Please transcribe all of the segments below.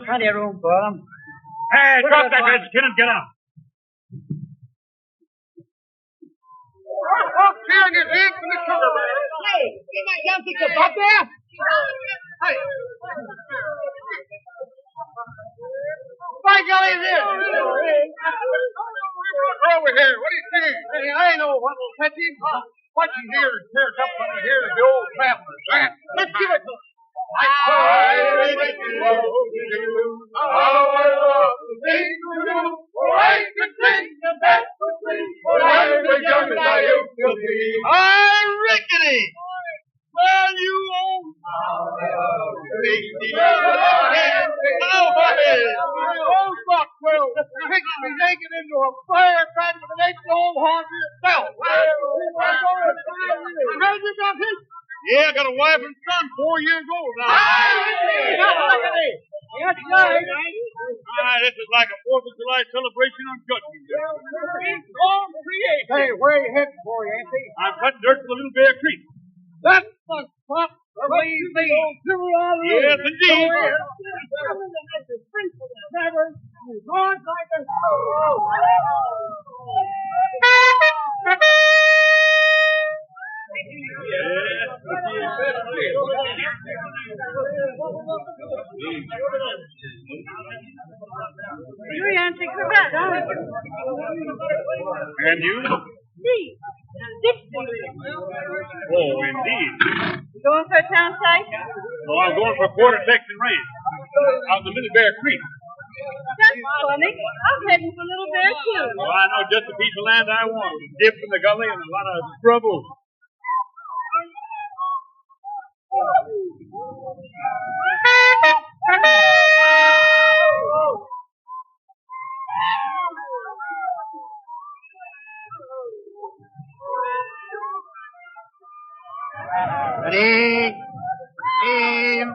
Plenty of room for them. Hey, drop that red skin and get out. Here, get eggs from the sugar bear. Hey, get my young piece of butt there. Hey. By golly, there. Over here. What do you think? Hey, I know what will fetch him. What you hear is tear company here to the old travelers. Let's give it to him. I make you love you. How I love to sing to you. For I can sing the best of things. For I'm as young as I used to be. Rickety! Well, you old... Old Buckwell, you fixed me naked into a firecracker with an eight-year-old horn to yourself. Yeah, I got a wife and son, 4 years old now. That's right. This is like a 4th of July celebration on Judgment Day. Hey, where are you heading for, Yancey? I'm cutting dirt for the Little Bear Creek. That's the spot. Believe me. Yes, indeed. You, Yancey, correct. And you? Me. 60. Oh, indeed. Going for a town site? No, I'm going for a quarter section ranch out in the Little Bear Creek. That's funny. I'm heading for Little Bear, too. Oh, I know just the piece of land I want. Dip in the gully and a lot of trouble. Ready? Aim.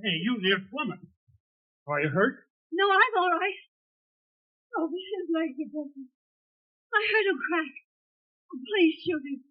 Hey, you near Plymouth. Are you hurt? No, I'm all right. Oh, his legs are broken. I heard him crack. Oh, please shoot him.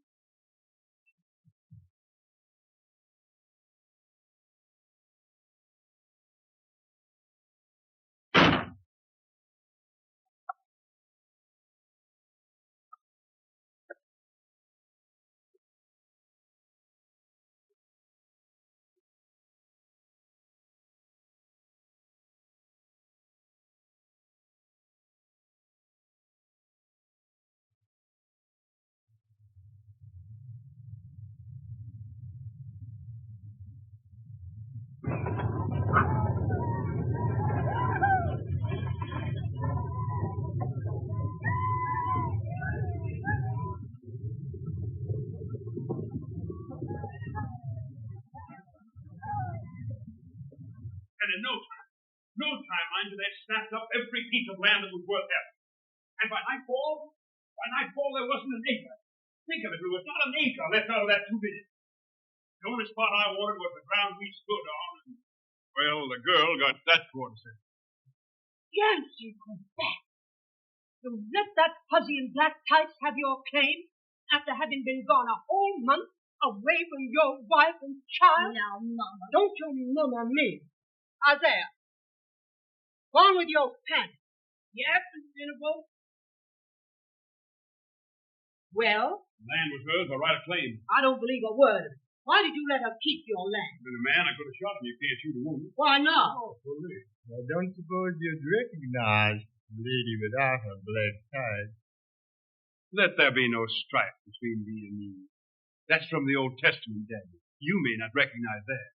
And in no time, mind you, they'd snapped up every piece of land that was worth having. And by nightfall, there wasn't an acre. Think of it, there was not an acre left out of that 2 million. The only spot I wanted was the ground we stood on, and, well, the girl got that for herself. Yes, you go back. You let that fuzzy in black tights have your claim after having been gone a whole month away from your wife and child? Now, Mama. Don't you mama me. Isaiah, go on with your pen. Yes, Mr. Dinnerbolt? Well? The land was hers by right of claim. I don't believe a word of it. Why did you let her keep your land? Been a man, I could have shot him. You can't shoot a woman. Why not? Oh, police. I don't suppose you'd recognize the lady without her black tie. Let there be no strife between thee and me. That's from the Old Testament, Daddy. You may not recognize that.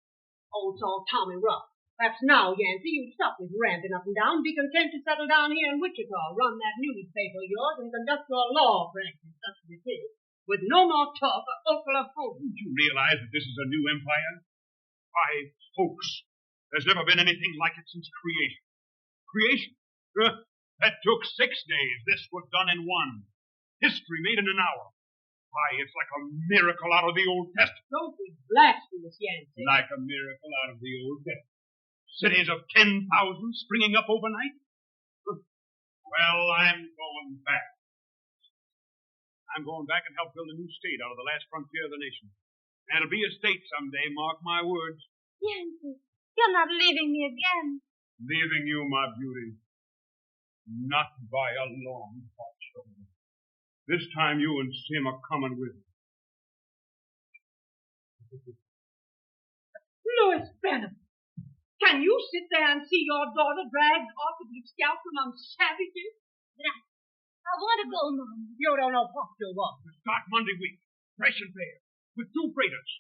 Oh, it's all Tommy Rough. Perhaps now, Yancey, you stop this ramping up and down. Be content to settle down here in Wichita, run that newspaper of yours, and conduct your law practice, such as it is, with no more talk of Oklahoma. Don't you realize that this is a new empire? Why, folks, there's never been anything like it since creation. Creation? That took 6 days. This was done in 1. History made in an hour. Why, it's like a miracle out of the Old Testament. Don't be blasphemous, Yancey. Like a miracle out of the Old Testament. Cities of 10,000 springing up overnight? Well, I'm going back. I'm going back and help build a new state out of the last frontier of the nation. And it'll be a state someday, mark my words. Yancey, you're not leaving me again. Leaving you, my beauty. Not by a long shot. This time you and Sim are coming with me. Louis Benham, can you sit there and see your daughter dragged off to be scalped among savages? I want to go, Mom. You don't know what you want. We start Monday week, fresh and fair, with 2 freighters.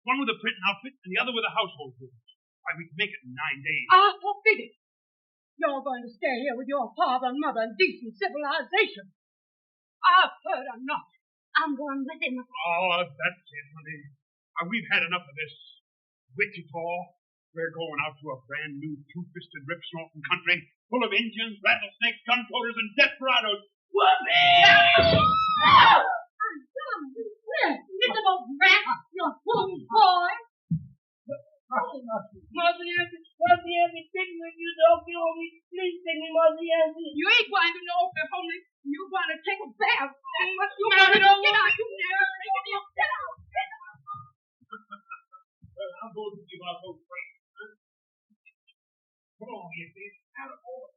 One with a printing outfit and the other with a household goods. Why, we can make it in 9 days. Ah, forbid it. You're going to stay here with your father and mother in decent civilization. I've heard enough. I'm going with him. Oh, that's it, honey. We've had enough of this. Wichita, we're going out to a brand new 2-fisted rip-snorting country full of Indians, rattlesnakes, gunpowders, and desperados. Whoopee! Miserable brat, you fool boy. Mother Yancey, take me with you to Oklahoma. Please take me, Mother Yancey. You ain't going to know Oklahoma. You're going to take a bath. You Get going to out. get out. You never take it. Get out. Well, I'll go to see about those freighters. Come on, you see. Out of order.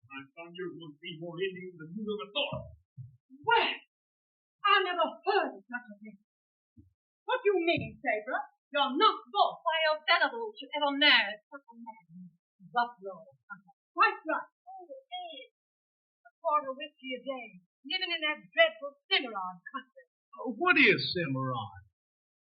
My son, you're going to see more Indians than you ever thought. Well, I never heard of such a thing. What do you mean, Sabre? You're not both. Why, your venables should ever marry such a man. Buffalo. Quite right. Oh, Ed. A quart of whiskey a day. Living in that dreadful Cimarron country. What is Cimarron?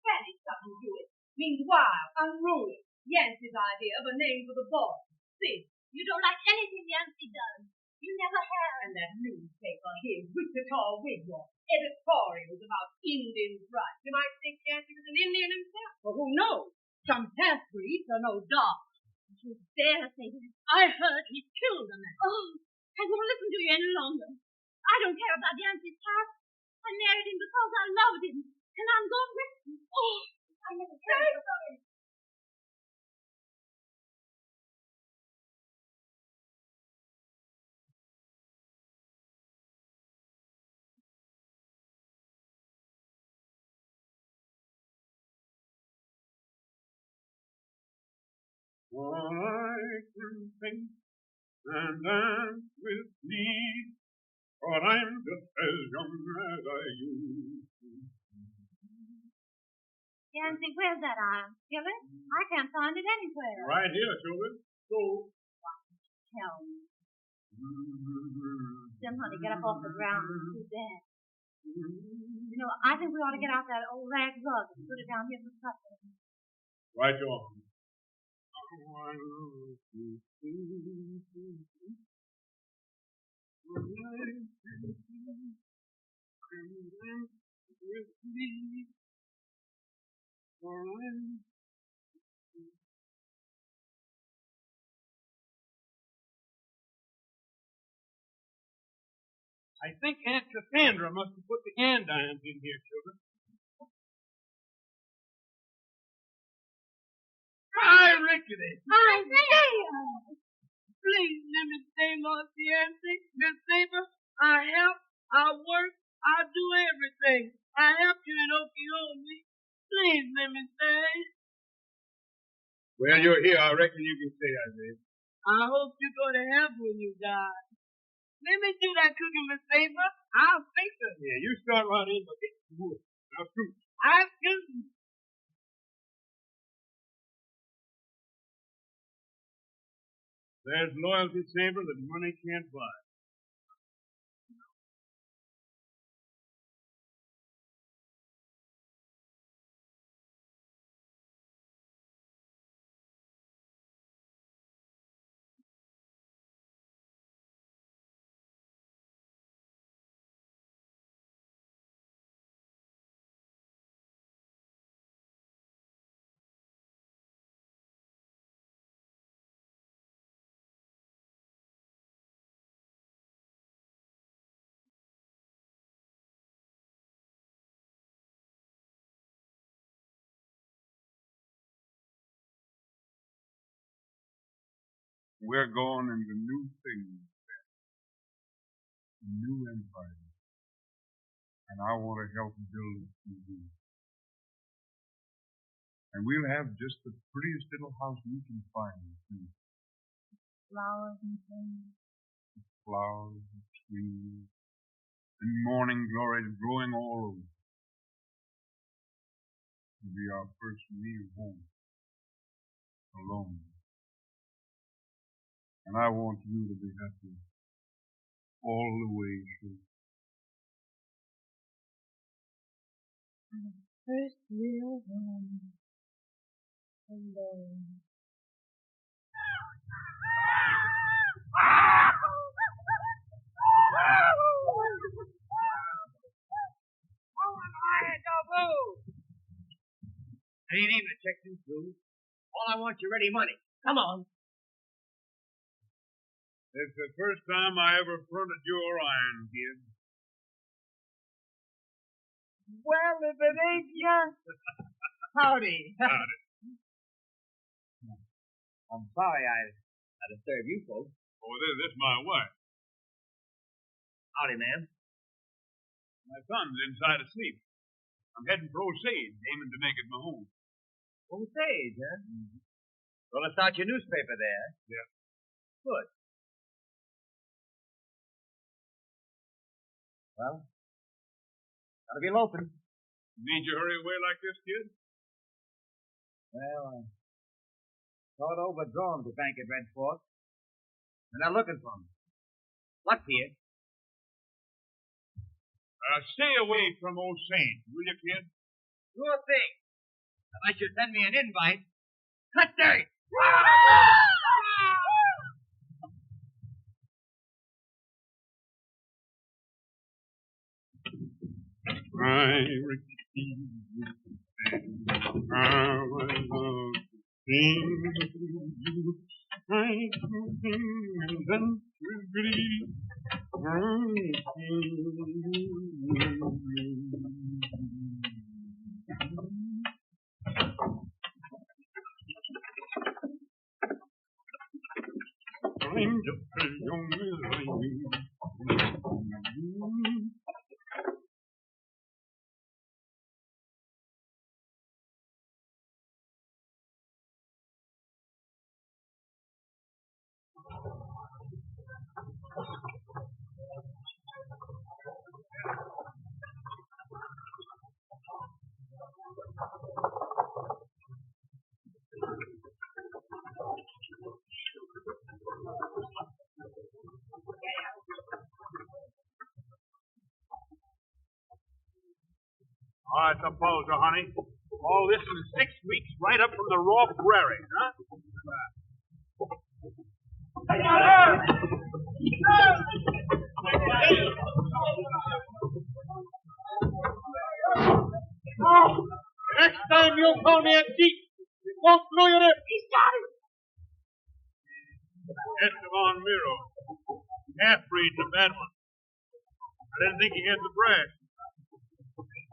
That is something to it. Means wild, unruly. Yancey's idea of a name for the boy. See? You don't like anything Yancey does. You never have. And that newspaper, his Wichita Wigwam, editorials about Indians' rights. You might think Yancey was an Indian himself. Well, who knows? Some half-breeds are no dogs. You dare say that. I heard he killed a man. Oh, I won't listen to you any longer. I don't care about Yancey's past. I married him because I loved him. And I'm going with him. Oh, I never cared about him. I can think and dance with me, but I'm just as young as I used to be. Yancey, where's that iron? Skillet? I can't find it anywhere. Right here, children. So. Tell me. Jim, honey, get up off the ground and do that. You know, I think we ought to get out that old rag rug and put it down here for supper. Right on. I think Aunt Cassandra must have put the andirons in here, children. Hi, Rickety. Isaiah! Please let me stay, Miss Yancey. Miss Sabre, I help, I work, I do everything. I helped you in Oklahoma. Please let me stay. Well, you're here. I reckon you can stay, Isaiah. I hope you're going to help when you die. Let me do that cooking, Miss Sabre. I'll fix it. Yeah, you start right in, but get some wood. Now, shoot. I'll scoot. There's loyalty, Sabre, that money can't buy. We're going into new things, a new empire, and I want to help build it with you. And we'll have just the prettiest little house you can find, too. Flowers and things. Flowers and trees, and morning glories growing all over. It'll be our first real home, alone. And I want you to be happy all the way through. First real home. Alone. I ain't even a check these through. All I want is ready money. Come on. It's the first time I ever fronted your iron, kid. Well, if it ain't you. Howdy. Howdy. I'm sorry I disturbed you folks. Oh, this is my wife. Howdy, ma'am. My son's inside asleep. I'm heading for Osage, aiming to make it my home. Osage, huh? Gonna start your newspaper there? Yeah. Good. Well, gotta be loafing. Need you hurry away like this, kid? Well, I thought overdrawn to bank at Red Fork. And they're looking for me. What, kid? Stay away from old Saint, will you, kid? Sure thing. Unless you send me an invite. Cut dirt! I suppose, honey. All this in 6 weeks, right up from the raw prairie, huh? Next time you call me a thief, it won't blow your lip. He's got it. Esteban Miro. Half-breed, the bad one. I didn't think he had the brass.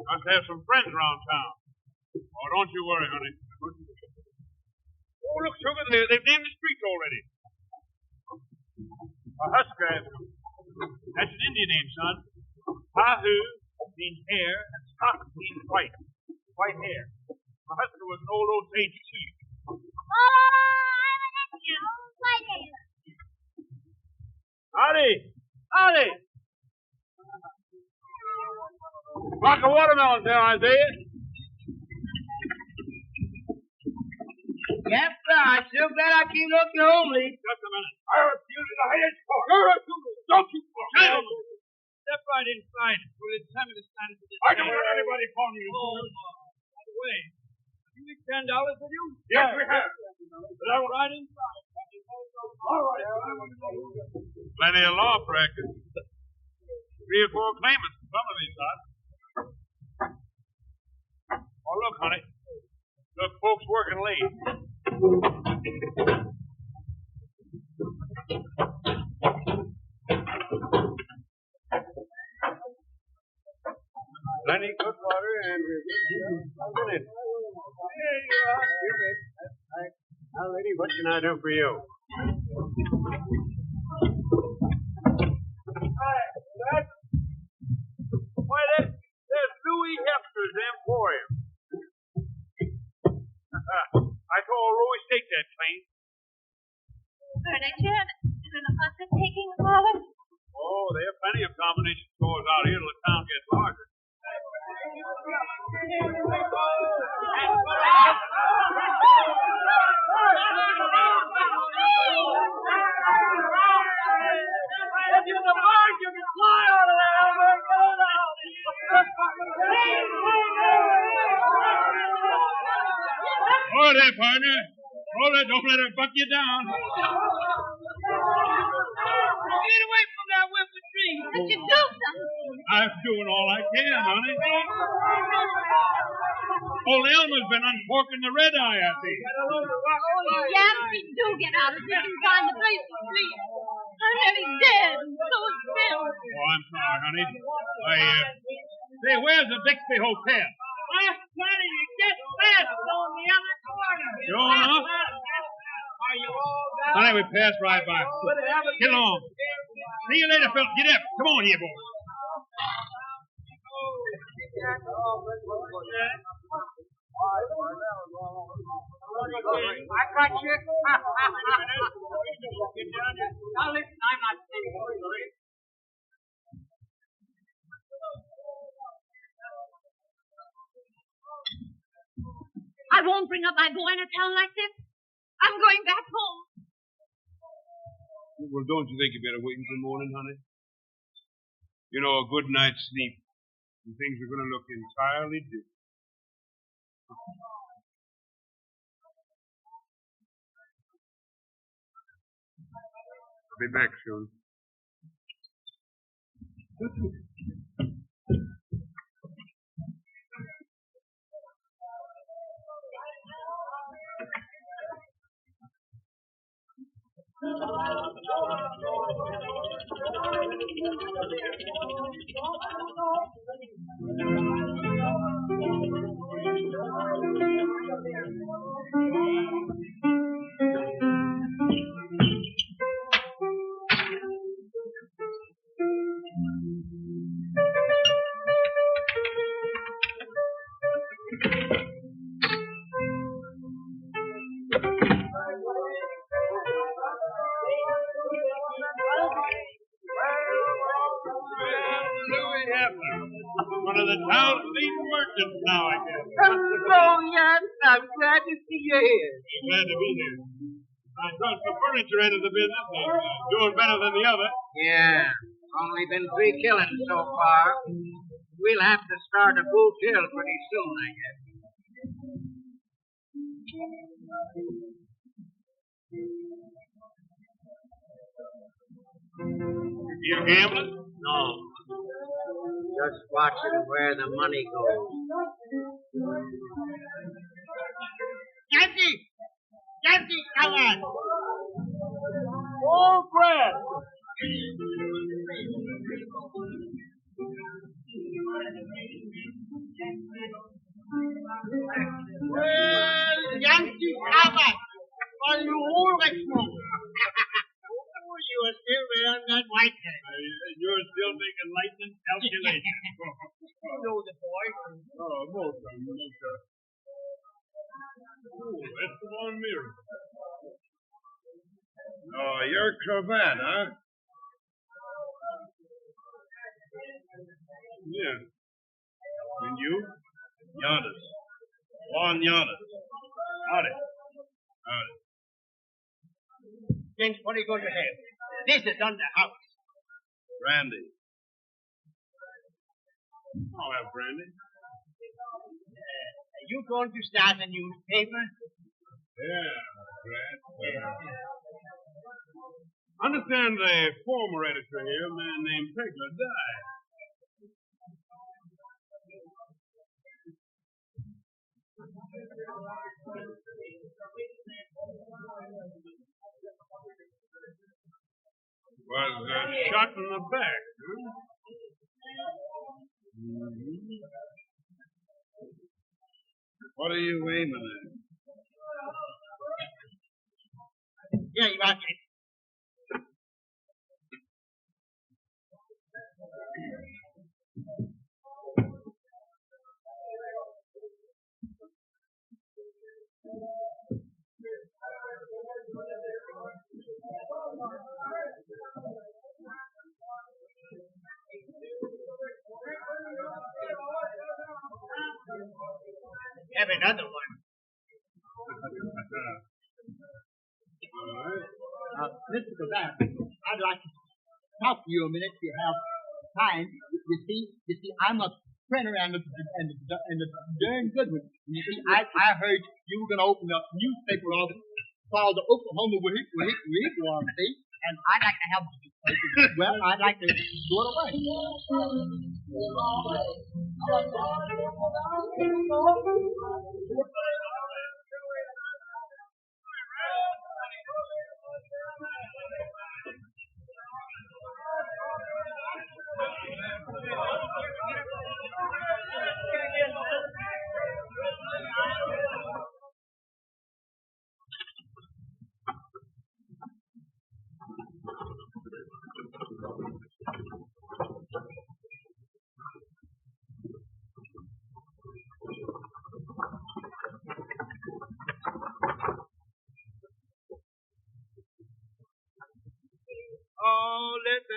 Must have some friends around town. Oh, don't you worry, honey. Oh, look, Sugar, they've named the streets already. A Husker has come. That's an Indian name, son. Pahoo means hair, and Scott means white. White hair. A Husker was an old Osage chief. Oh, I'm an Indian. White hair. Howdy. Howdy. Block of watermelons there, Isaiah. Yes, sir. I'm sure glad I came up your homely. Just a minute. I refuse to hide it. Don't you gentlemen. Step right inside. Well, it's time to stand for this. I don't let anybody call me. By the way, you make $10, did you? Yes, we have. But I will right inside. All right. Plenty of law practice. 3 or 4 claimants for some of these lots. Oh, look, honey. Look, folks working late. Plenty good water and we're in. Here you are. You're good. That's right. Now, lady, what can I do for you? Hi, Dad. Why, there's Louis Hefner's Emporium. I told Louis take that claim. Furniture and a bucket taking the wallet. Oh, there are plenty of combination stores out here till the town gets larger. Hold there, partner. Hold it. Don't let her buck you down. Get away from that whipper tree. But you do something. I'm doing all I can, honey. Old Elmer's been uncorking the red eye, I think. Yeah, we do get out of here and find the place to sleep. I'm nearly dead. So is Bill. Oh, I'm sorry, honey. Say, where's the Bixby Hotel? Last Friday, you just passed on the other corner. Sure enough. Are you all done? Honey, we passed right by. Get along. See you later, Phil. Get up. Come on here, boy. I got you. Now listen, I'm not saying sorry. I won't bring up my boy in a town like this. I'm going back home. Well, don't you think you better wait until morning, honey? You know, a good night's sleep, and things are going to look entirely different. I'll be back soon. One of the town's lead merchants now, I guess. Hello, Yance. I'm glad to see you here. Glad to be here. I thought the furniture end of the business is doing better than the other. Yeah. Only been 3 killings so far. We'll have to start a bull kill pretty soon, I guess. You gambling? No. Just watching where the money goes. Yankee! Yankee, come on! Oh, Brad! Well, Yankee, come on! Are you all right now? Oh, you are still wearing that white hat. You're still making lightning calculations. You know the boy. Oh, no, sir. No, sir. Oh, that's the one mirror. Oh, your cravat, huh? Yeah. And you? Giannis. Juan Giannis. Howdy. Howdy. James, what are you going to have? This is under house. Brandy. I'll have brandy. Are you going to start a newspaper? Yeah, Brad. Understand the former editor here, a man named Pegler, died. Was shot in the back, huh? Mm-hmm. What are you aiming at? Yeah, you are, James. Have another one. Mr. Gavin, I'd like to talk to you a minute if you have time. You see, I'm a printer and a darn good one. You see, I heard you were going to open a newspaper called the Oklahoma Weekly, see? And I'd like to have, well, I'd like to do it away.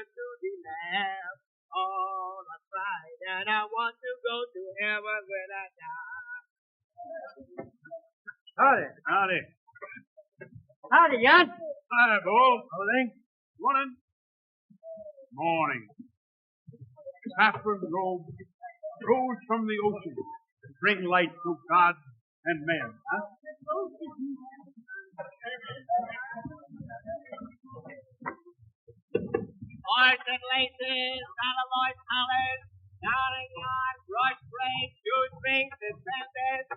to the Lamb. Oh, that's right, and I want to go to heaven when I die. Howdy. Howdy. Howdy, Jan. Hi, Bull. Everything? Morning. Morning. Saffron robes rose from the ocean to bring light to God and men. Huh? Boys and laces, alloys, collars, darning yards, brush braids, shoes, rings, and sandals.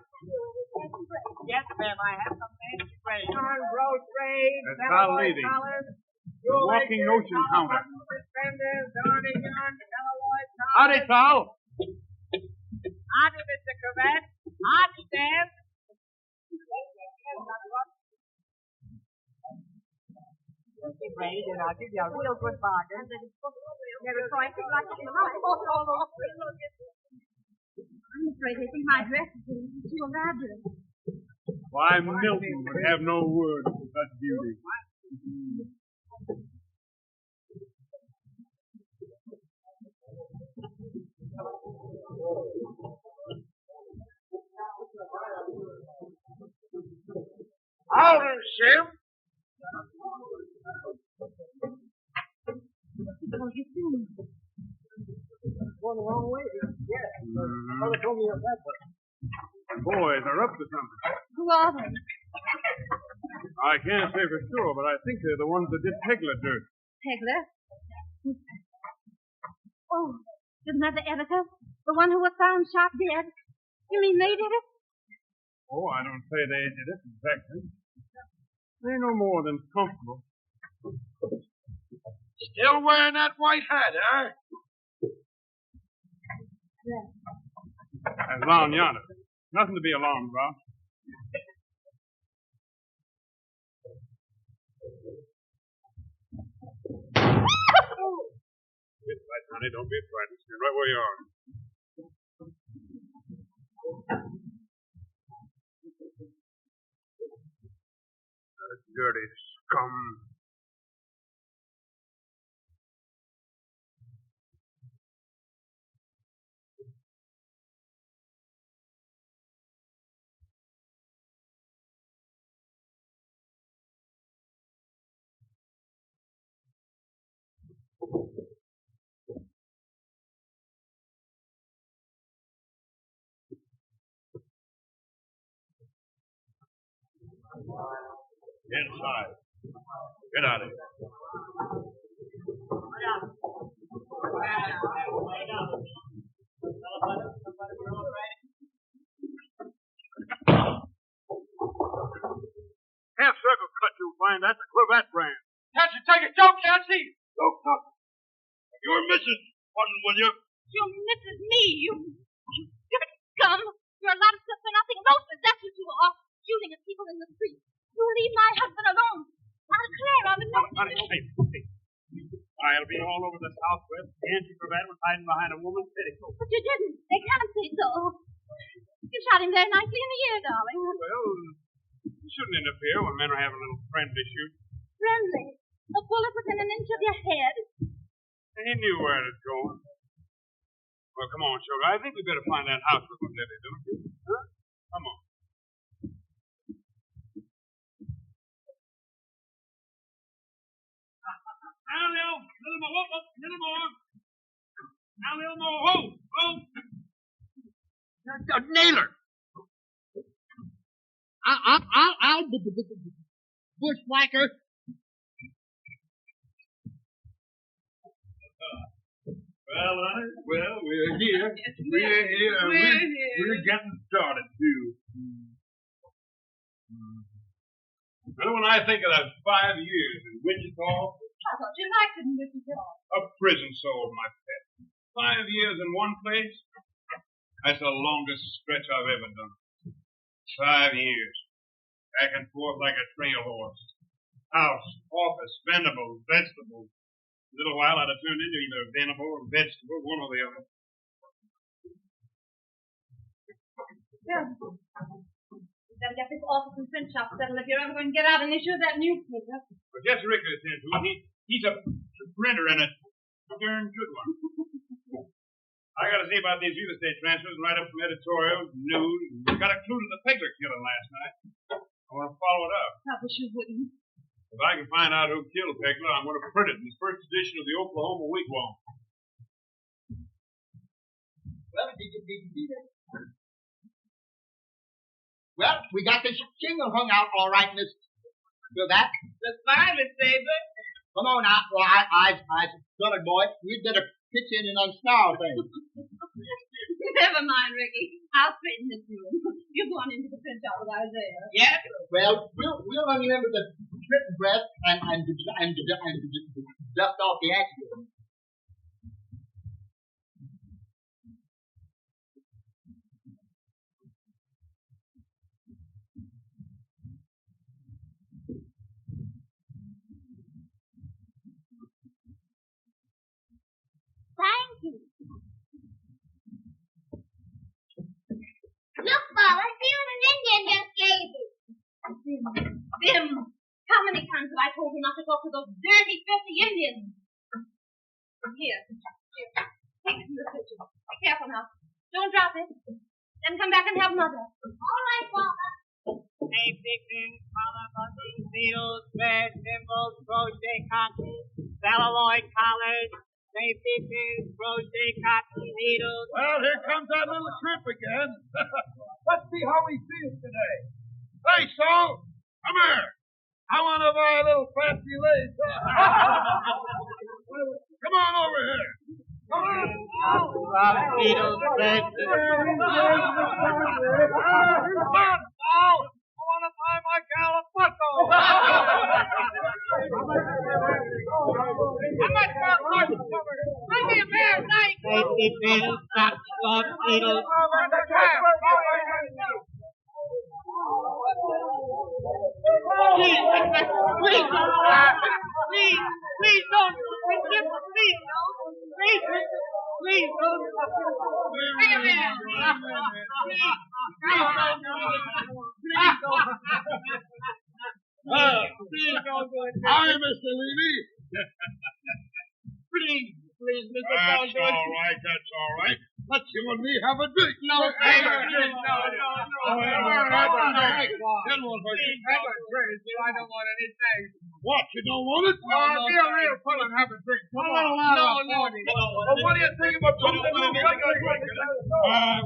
Yes, ma'am, I have some fancy braids. Yarn, brush braids, That's Val alloys, Levy, collars, the walking notion counter. suspenders, darning yarn, alloys, collars. Howdy, Sal. Howdy, Mr. Cravat. Howdy, Sam. Braid, and I'll give you a real good bargain. Never saw anything like it in my life. I'm afraid they think my dress is too elaborate. Why, Milton would have no words for such beauty. Howdy, Sim. Going the wrong way. Yeah. Mother told me that way. Boys are up to something. Who are they? I can't say for sure, but I think they're the ones that did Pegler dirt. Pegler? Oh, isn't that the editor? The one who was found shot dead? You mean they did it? Oh, I don't say they did it exactly. They're no more than comfortable. Still wearing that white hat, huh? That's down yonder. Nothing to be alarmed about. It's right, honey. Don't be frightened. Stand right where you are. That dirty scum. Inside. Get out of here. Half circle cut, you'll find. That's a cravat brand. Can't you take a joke, Nancy? Look, look. You're Mrs. One, will you? You Mrs. Me, you dirty scum. You're a lot of stuff for nothing. Loafers, that's what you are. Shooting at people in the street. You leave my husband alone. I'll declare on the notice. Honey, hey. I'll be all over the Southwest. The anti-cravat was hiding behind a woman's petticoat. But you didn't. They can't say so. You shot him very nicely in the ear, darling. Well, you shouldn't interfere when men are having a little friendly shoot. Friendly. A bullet within an inch of your head. He knew where it was going. Well, come on, sugar. I think we better find that house we're going to live in, don't you? Huh? Come on. Now, Lil, little more, little more. Now, little more, Naylor. I'll bushwhacker. Well, we're here. We're here. We're getting started, too. Well, when I think of those 5 years in Wichita, I thought you liked it in Wichita. a prison sold my pet. 5 years in one place, that's the longest stretch I've ever done. 5 years. Back and forth like a trail horse. House, office, venables, vegetables. A little while I'd have turned into either a venable or vegetable, one or the other. Yeah. You better get this office and print shop settled if you're ever going to get out and issue that newspaper. But just Rick is into it. He's a printer in a A darn good one. I gotta see about these real estate transfers and write up some editorials, news. Got a clue to the Pegler killing last night. I want to follow it up. I wish you wouldn't. If I can find out who killed Pegler, I'm going to print it in the first edition of the Oklahoma Wigwam. Well, we got the shingle hung out all right, Miss. Feel that? That's fine, Miss Saber. Come on now. Well, I got it, boy. We'd better pitch in and unsnarl things. Never mind, Ricky. I'll straighten this room. You go on into the print shop with Isaiah. Yes? Well, we'll remember the strip breath and dust off the accident. Thank you. Look, Father, see what an Indian just gave you. Sim, how many times have I told you not to talk to those dirty, filthy Indians? Here. Take it from the kitchen. Be careful now. Don't drop it. Then come back and help Mother. All right, Father. Hey, pickings, buttons, needles, thread, thimbles, crochet, cotton, celluloid collars, safety pins, crochet, cotton, needles. Well, here comes that little trip again. Let's see how he feels today. Hey, Saul, come here. I want to buy a little fancy lace. Come on over here. Come on. Needles, thread, I want to buy my gal a buckle. Bring me a pair of knives. safety pins, cotton, needles. Please don't. Please don't. Bring him in. Please don't do it. Hi, Mr. Levy. Please, Mr. That's all right, that's all right. Let you and me have a drink. No, no. It won't hurt you. I don't want anything. What, you don't want it? No, be a real fellow and have a drink. Come on. No. Well, what do you think about putting it in the drink?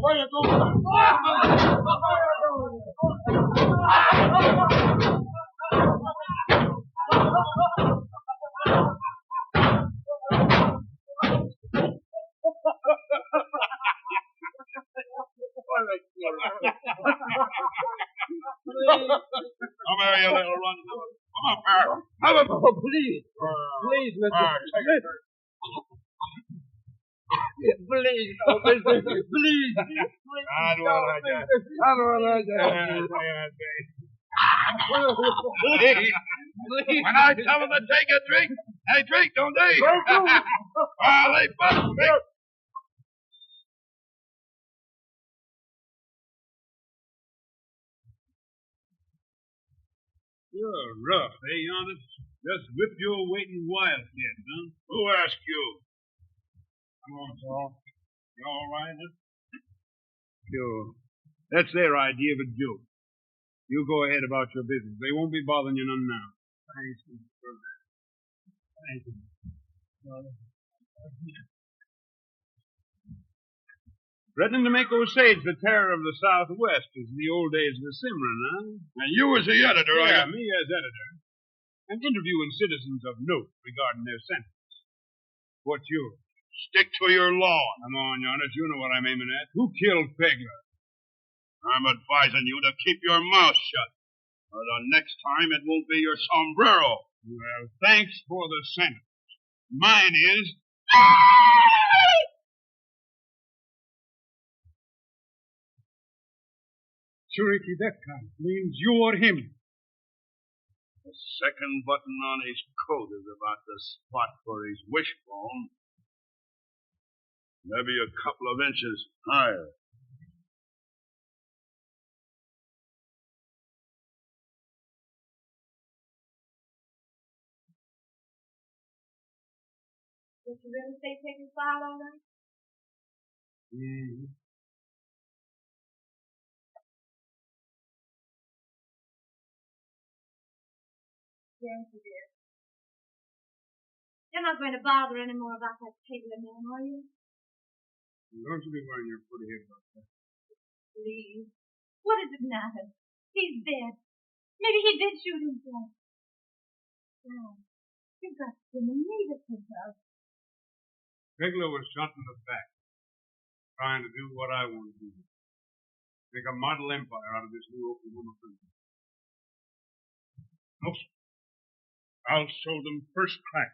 Where you going? Come here, you little run. Come on, Farrell. Please, Mr. Please, please. I don't want that. When I tell them to take a drink, they drink, don't they? Well, they must be. You're rough, eh, Honest? Just whipped your weight in wildcat, huh? Who asked you? Come on, Saul. You all right, huh? Sure. That's their idea of a joke. You go ahead about your business. They won't be bothering you none now. Thanks for that. Thank you. Threatening to make Osage the terror of the Southwest as in the old days of the Cimarron, huh? And you as the editor, yeah, me as editor. I'm interviewing citizens of note regarding their sentence. What's yours? Stick to your law. Come on, Honest, you know what I'm aiming at. Who killed Pegler? I'm advising you to keep your mouth shut, or the next time it will be your sombrero. Well, thanks for the sentence. Mine is... Sarecky, that kind means you or him. The second button on his coat is about the spot for his wishbone. Maybe a couple of inches higher. Did you really say take his file all right? Mm-hmm. Yes, you did. You're not going to bother any more about that Taylor man, are you? Don't you be worrying your pretty head about that. Please. What does it matter? He's dead. Maybe he did shoot himself. Dad, you've got to believe it yourself. Pegler was shot in the back, trying to do what I want to do. Make a model empire out of this new Oklahoma country. I'll show them first crack.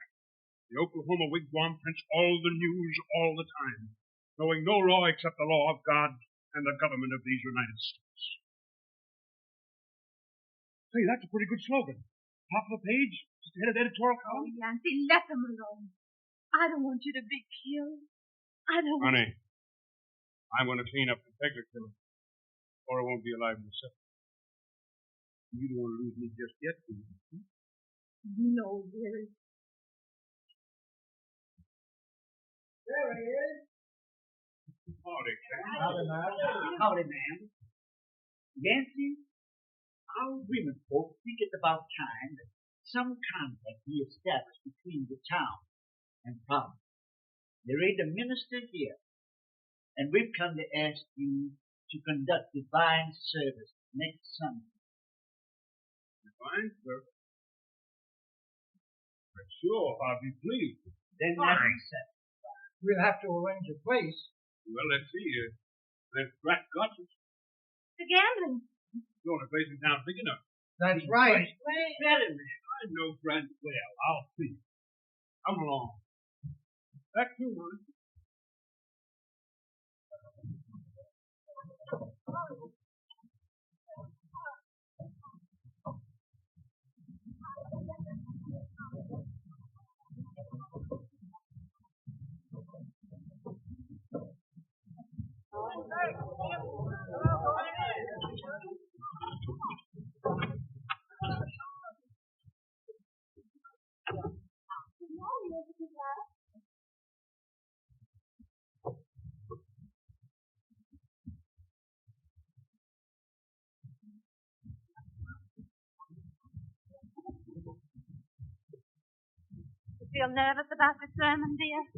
The Oklahoma wigwam prints all the news all the time, knowing no law except the law of God and the government of these United States. Say, that's a pretty good slogan. Top of the page, just ahead of the editorial column. Oh, Yancy, let them alone. I don't want you to be killed. I don't want... Honey, I'm going to clean up the Pegler killing, or I won't be alive myself. You don't want to lose me just yet, do you? No, dearie. There he is. Howdy, Ken. Howdy, ma'am. Howdy, ma'am. Yancy, our women folk think it's about time that some contact be established between the town and province. There ain't a minister here, and we've come to ask you to conduct divine service next Sunday. Divine, sir? Sure, I'll be pleased. Then that's set. We'll have to arrange a place. Well, let's see. There's Black Gotcha. The gambling. The only place in town big enough. That's right. I know Grant well. I'll see. Come along. Back to one. Feel nervous about the sermon, dear?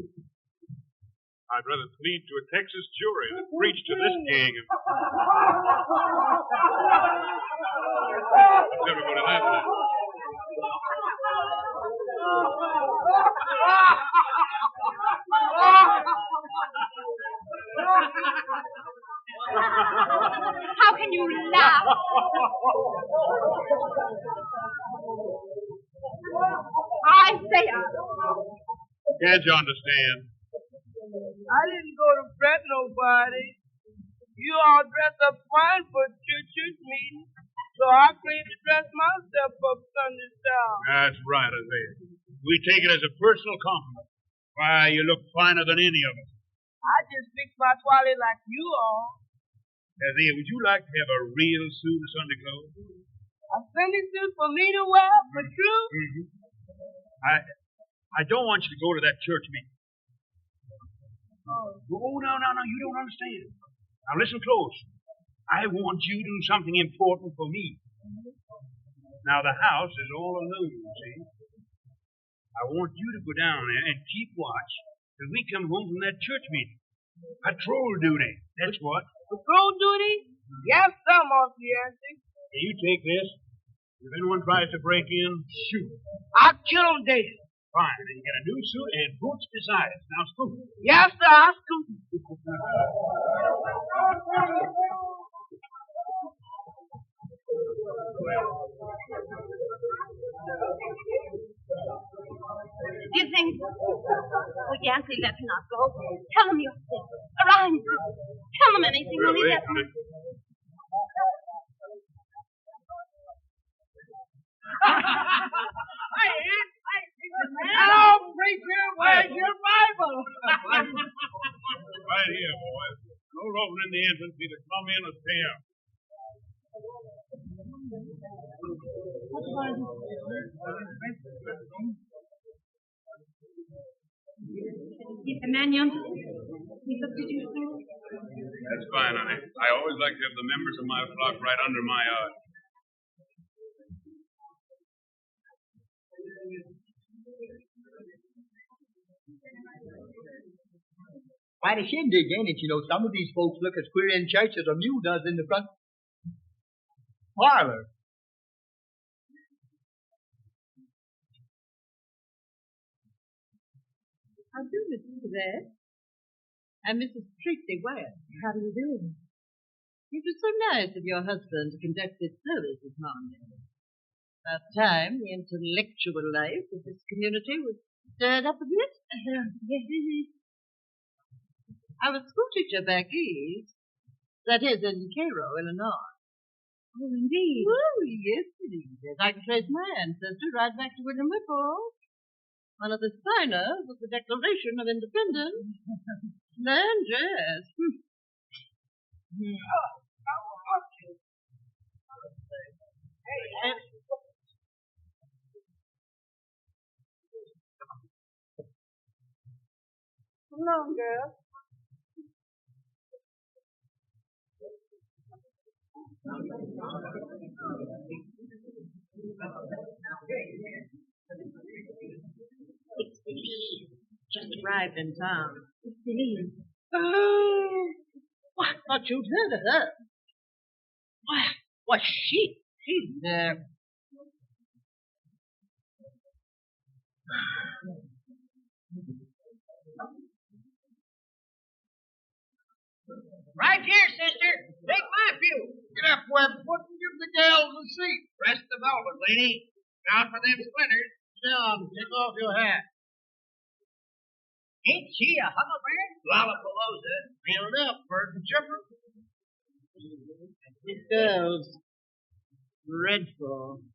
I'd rather plead to a Texas jury than preach to this gang. Everybody laughing at me. How can you laugh? I say it. Can't you understand? I didn't go to fret nobody. You all dress up fine for church meeting, so I clean to dress myself up Sunday style. That's right, Isaiah. We take it as a personal compliment. Why, you look finer than any of us. I just fix my toilet like you all. Isaiah, would you like to have a real suit of Sunday clothes? A Sunday suit for me to wear, for true? Mm-hmm. I don't want you to go to that church meeting. Oh, no, you don't understand. Now listen close. I want you to do something important for me. Now the house is all alone, you see. I want you to go down there and keep watch till we come home from that church meeting. Patrol duty, that's what. Patrol duty? Yes, sir, Master Yancy. You take this. If anyone tries to break in, shoot. I'll kill them dead. Fine, and you get a new suit and boots besides. Now scoot. Yes, sir, I'll scoot. Do you think... Oh, Yancy, let me not go. Tell them you're sick. Around. Tell them anything. Only let me... Hello, preacher. Where's your Bible? Right here, boys. Roll over in the entrance, either come in or stay out. Yes, Emmanuel. He looked at you, sir. That's fine, honey. I always like to have the members of my flock right under my eye. Quite a shindig, ain't it? You know, some of these folks look as queer in church as a mule does in the front parlor. How do, Mrs. Cadet? And Mrs. Trixie West. How do you do? It was so nice of your husband to conduct this service this morning. About time the intellectual life of this community was stirred up a bit. Yes. I was school teacher back east. That is in Cairo, Illinois. Oh, indeed. Oh, yes, indeed. Yes, I can trace my ancestry right back to William Whipple, one of the signers of the Declaration of Independence. Land, yes. Come on, girl. It's Lee. Just arrived in town. It's Lee. Oh, I thought you'd heard of her. Why, she's there. Right here, sister. Take my pew. Get up, Webfoot, and give the gals a seat. Rest the velvet, lady. Down for them splinters. Down. Take off your hat. Ain't she a huckleberry? Lollapalooza. Feel it up, bird and chipper. It does. Dreadful.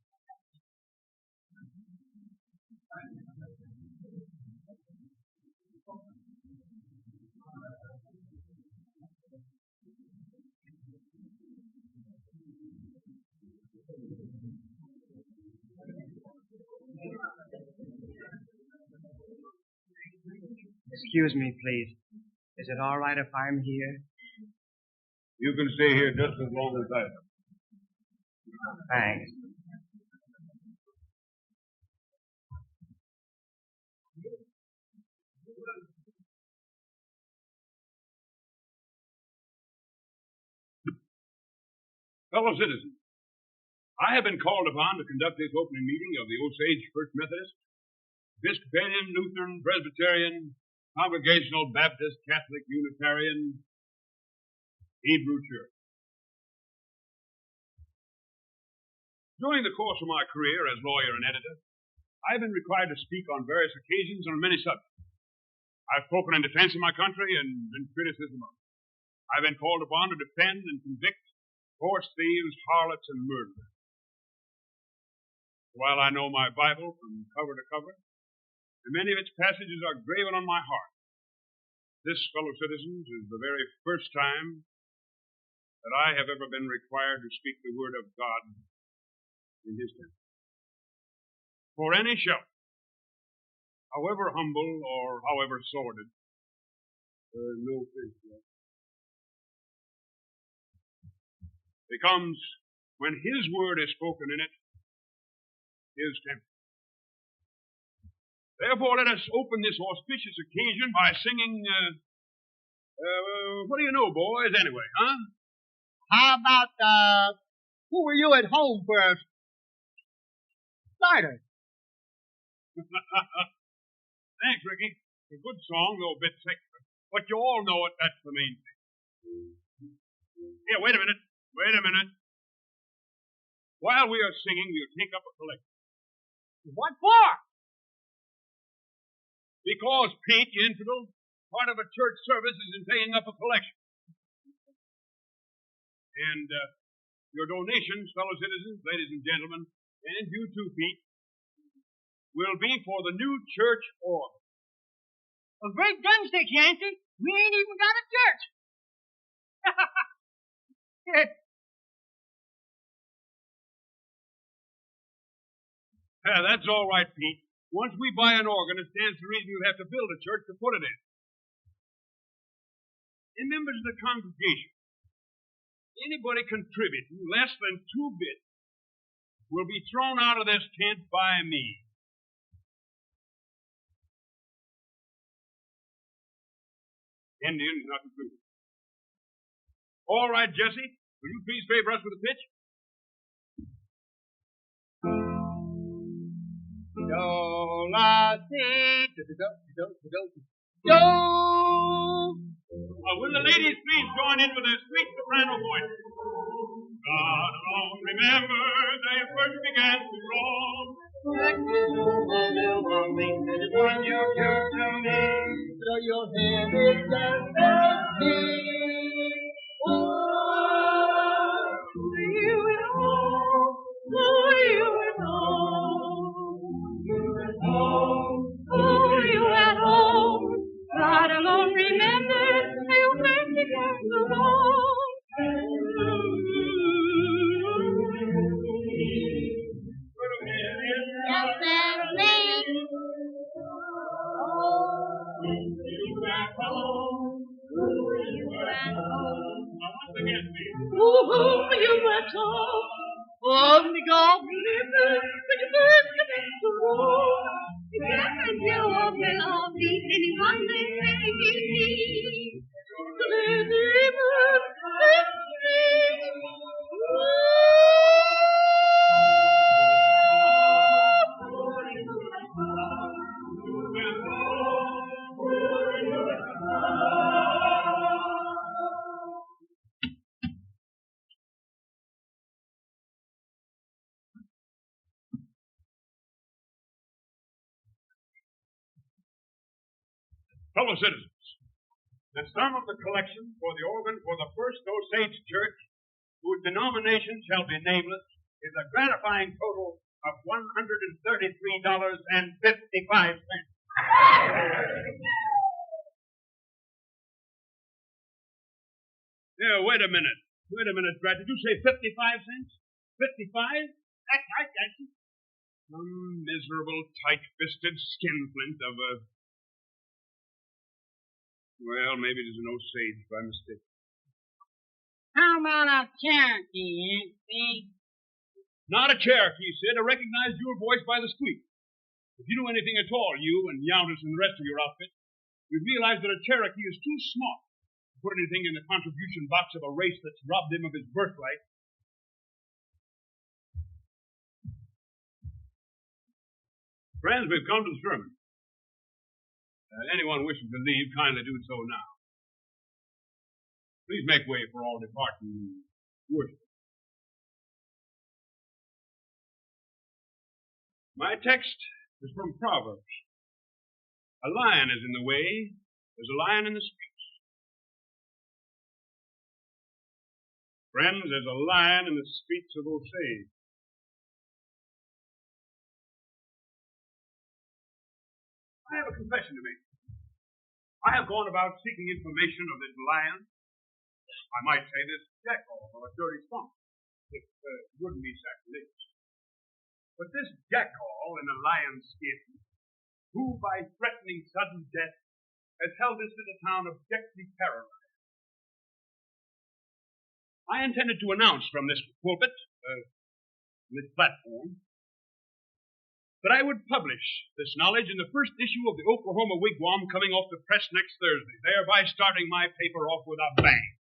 Excuse me, please. Is it all right if I'm here? You can stay here just as long as I am. Thanks. Fellow citizens, I have been called upon to conduct this opening meeting of the Osage First Methodist, Episcopalian, Lutheran, Presbyterian, Congregational, Baptist, Catholic, Unitarian, Hebrew Church. During the course of my career as lawyer and editor, I have been required to speak on various occasions on many subjects. I've spoken in defense of my country and in criticism of it. I've been called upon to defend and convict horse thieves, harlots, and murderers. While I know my Bible from cover to cover, and many of its passages are graven on my heart, this, fellow citizens, is the very first time that I have ever been required to speak the word of God in His temple. For any shout, however humble or however sordid, there is no faith left. It comes when His word is spoken in it, His temple. Therefore, let us open this auspicious occasion by singing, what do you know, boys, anyway, huh? How about, who were you at home first? Starter. Thanks, Ricky. It's a good song, though a bit secular. But you all know it, that's the main thing. Here, wait a minute. While we are singing, we'll take up a collection. What for? Because, Pete, you infidel, part of a church service is in paying up a collection. And your donations, fellow citizens, ladies and gentlemen, and you too, Pete, will be for the new church organ. A great gunstick, Yancey. We ain't even got a church. That's all right, Pete. Once we buy an organ, it stands to reason you'll have to build a church to put it in. And members of the congregation, anybody contributing less than 2 bits will be thrown out of this tent by me. Indians not included. All right, Jesse. Will you please favor us with a pitch? Do, la, si, do. Will the ladies please join in with their sweet soprano voice? God alone remembers they first began to roam. When you turn to me, throw your head in that sea. Oh, you at home, Oh, you at home. God alone remembers they first began to roam. Only God remembers when you first began to roam. Yes, you won't belong to anyone Fellow citizens, the sum of the collection for the organ for the First Osage Church, whose denomination shall be nameless, is a gratifying total of $133.55. Yeah, wait a minute, Brad. Did you say 55 cents? 55? That's right, Jackson. Some miserable, tight-fisted skinflint of a... Well, maybe it is an Osage by mistake. How about a Cherokee, Nancy? Not a Cherokee, Sid. I recognized your voice by the squeak. If you knew anything at all, you and Yountis and the rest of your outfit, you'd realize that a Cherokee is too smart to put anything in the contribution box of a race that's robbed him of his birthright. Friends, we've come to the sermon. Anyone wishing to leave, kindly do so now. Please make way for all departing worship. My text is from Proverbs. A lion is in the way, there's a lion in the streets. Friends, there's a lion in the streets of Osage. I have a confession to make. I have gone about seeking information of this lion. I might say this jackal or a dirty skunk, if it wouldn't be sacrilegious. But this jackal in a lion's skin, who by threatening sudden death has held this little town abjectly paralyzed. I intended to announce from this pulpit, this platform, that I would publish this knowledge in the first issue of the Oklahoma Wigwam coming off the press next Thursday, thereby starting my paper off with a bang.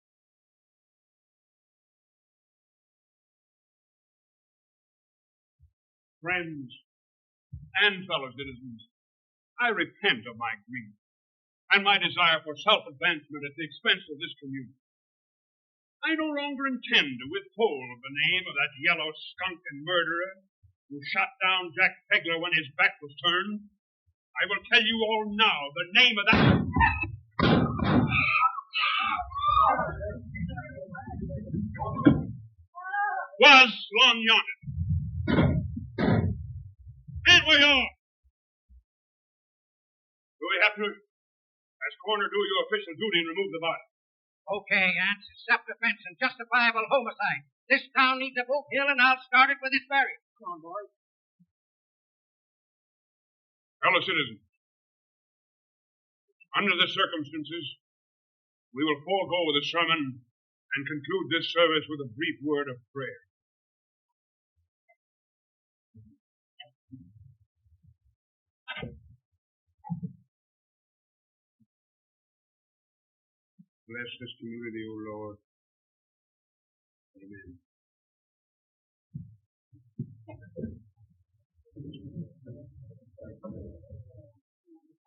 Friends and fellow citizens, I repent of my greed and my desire for self-advancement at the expense of this community. I no longer intend to withhold the name of that yellow skunk and murderer who shot down Jack Pegler when his back was turned. I will tell you all now the name of that... was Lon Yonnet. And we are. Do we have to, as coroner, do your official duty and remove the body? Okay, Ants. Self-defense and justifiable homicide. This town needs a boot hill, and I'll start it with its burial. Come on, boys. Fellow citizens, under the circumstances, we will forego the sermon and conclude this service with a brief word of prayer. Bless this community, O Lord. Amen.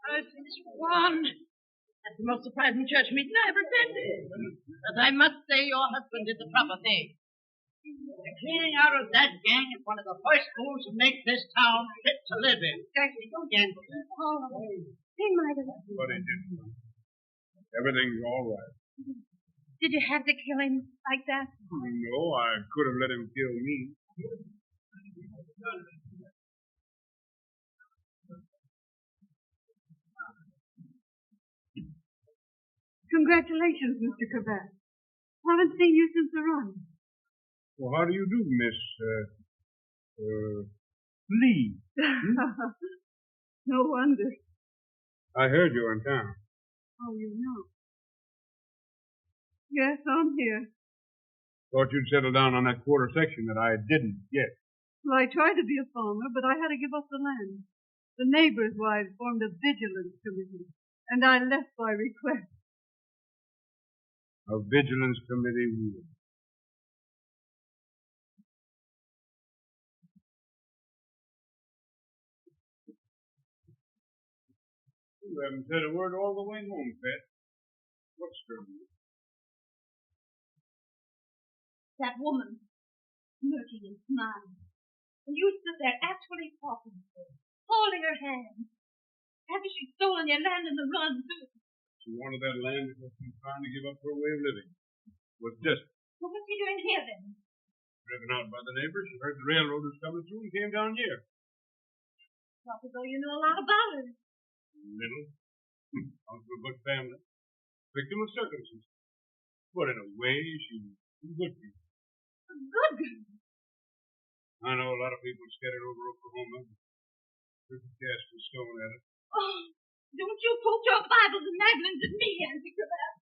This one. That's the most surprising church meeting I ever attended. But I must say your husband did the proper thing. The cleaning out of that gang is one of the first moves to make this town fit to live in. Again. Oh, he might have. But he didn't. Everything's all right. Did you have to kill him like that? No, I could have let him kill me. Congratulations, Mr. Cravat. Haven't seen you since the run. Well, how do you do, Miss, Lee? No wonder. I heard you were in town. Oh, you know. Yes, I'm here. Thought you'd settle down on that quarter section that I didn't get. Well, I tried to be a farmer, but I had to give up the land. The neighbors' wives formed a vigilance committee, and I left by request. A vigilance committee meeting. You haven't said a word all the way home, Pet. What's troubling you? That woman, smirking and smiling. And you stood there actually talking to her, holding her hand. After she'd stolen your land in the run, too. She wanted that land because she was trying to give up her way of living. Was desperate. Well, what's she doing here, then? Driven out by the neighbors, she heard the railroaders coming through and came down here. Talk as though you know a lot about her. Little. Out of a good family. Victim of circumstances. But in a way, she's a good girl. A good girl. I know a lot of people scattered over Oklahoma. There's a cast of stone at it. Oh, don't you quote your Bibles and Maglins at me, Auntie Cravat.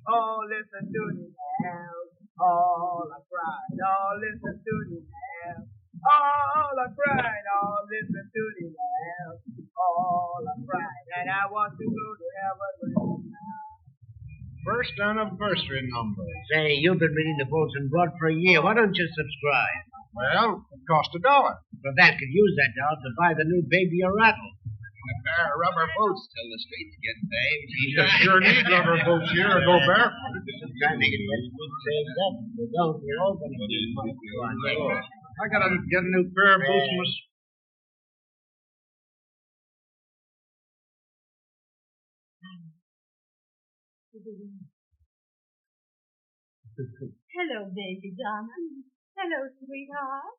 Oh, listen to me now. All I cried. Oh, listen to me now. All I cried. Oh, listen to me now. All I cried. And I want to go to heaven with you now. First anniversary number. Say, you've been reading the Bulletin Board for a year. Why don't you subscribe? Well, it cost $1. Cravat could use that dollar to buy the new baby a rattle. A pair of rubber boots till the streets get paved. You sure need rubber boots here to go barefoot. Trying to get those boots saved up. They don't, you're all going to need money. Go on, take it. I gotta get a new pair of boots myself. Hello, baby darling. Hello, sweetheart.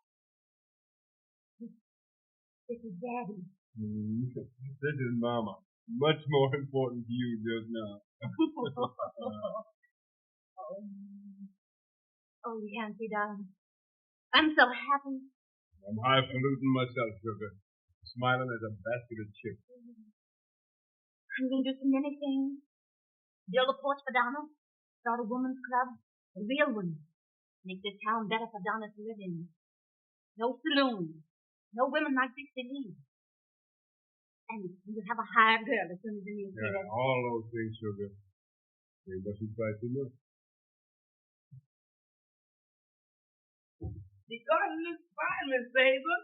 This is Daddy. This is Mama. Much more important to you just now. Oh, Auntie darling. I'm so happy. I'm highfalutin myself, sugar. Smiling as a basket of chips. I'm going to do so many things. Build a porch for Donna. Start a women's club. A real one. Make this town better for Donna to live in. No saloons. No women like Dixie Lee. And you have a hired girl as soon as you need to. Yeah, all those things, sugar. They mustn't try too much. The garden looks fine, Miss Faber.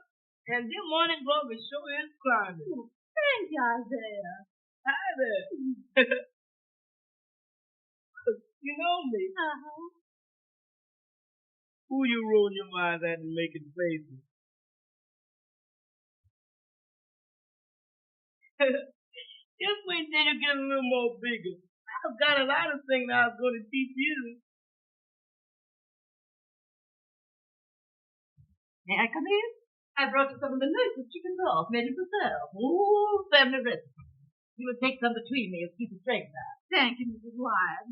And this morning glory sure is climbing. Oh, thank you, Isaiah. Hi there. You know me. Uh-huh. Who you rolling your eyes at and making faces? Just wait till you get a little more bigger. I've got a lot of things I was going to teach you. May I come in? I brought you some of the nicest chicken broth made for sale. Oh, family recipe. You will take some between me and keep it straight now. Thank you, Mrs. Wyatt.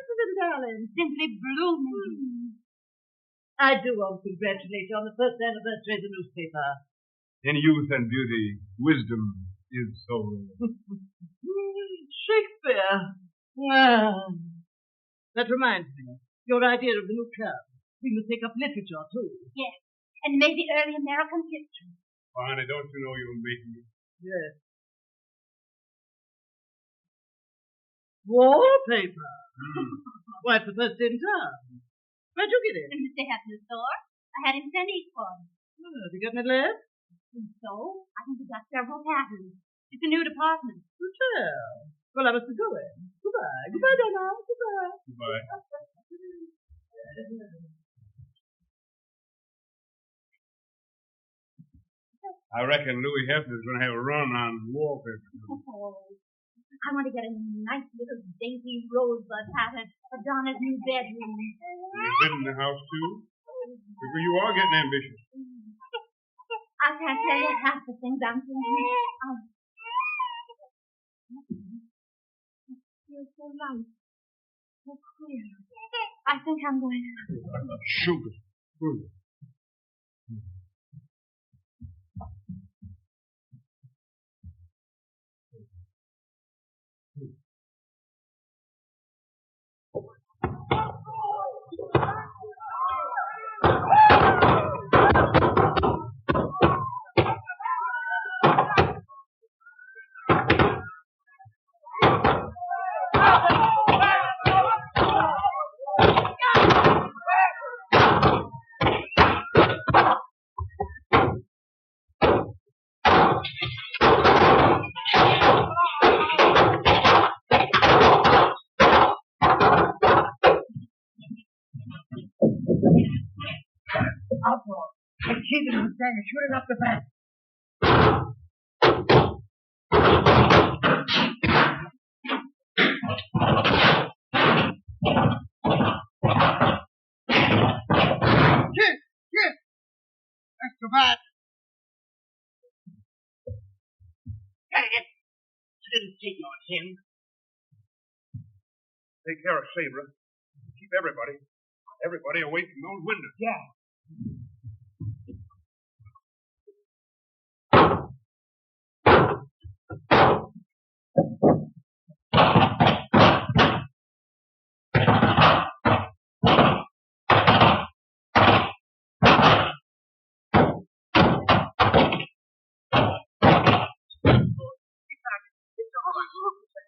Mrs. Darling, simply blooming. I do want to congratulate you on the first anniversary of the newspaper. In youth and beauty, wisdom is so rare. Shakespeare. Well, that reminds me. Your idea of the new club. We must take up literature, too. Yes, and maybe early American history. Barney, don't you know you're making it? Yes. Wallpaper. Why, it's the first in town. Where'd you get it? In Mr. Hefner's store. I had him send each one. Oh, have you gotten it left? And so, I think we got several patterns. It's a new department. Well, well, I must be going. Goodbye. Goodbye, Donna. Goodbye. Goodbye. I reckon Louis Hefner's going to have a run on wallpaper. Oh, I want to get a nice little dainty rosebud pattern for Donna's new bedroom. You fit in the house, too? Because you are getting ambitious. I can't tell you half the things I'm thinking. It feels so light, so clear. I think I'm going to... Sugar. Good. Shoot it up the back. Shit! That's too bad. Dang it! I didn't take on him. Take care of Sabra. Keep everybody away from those windows. Yeah.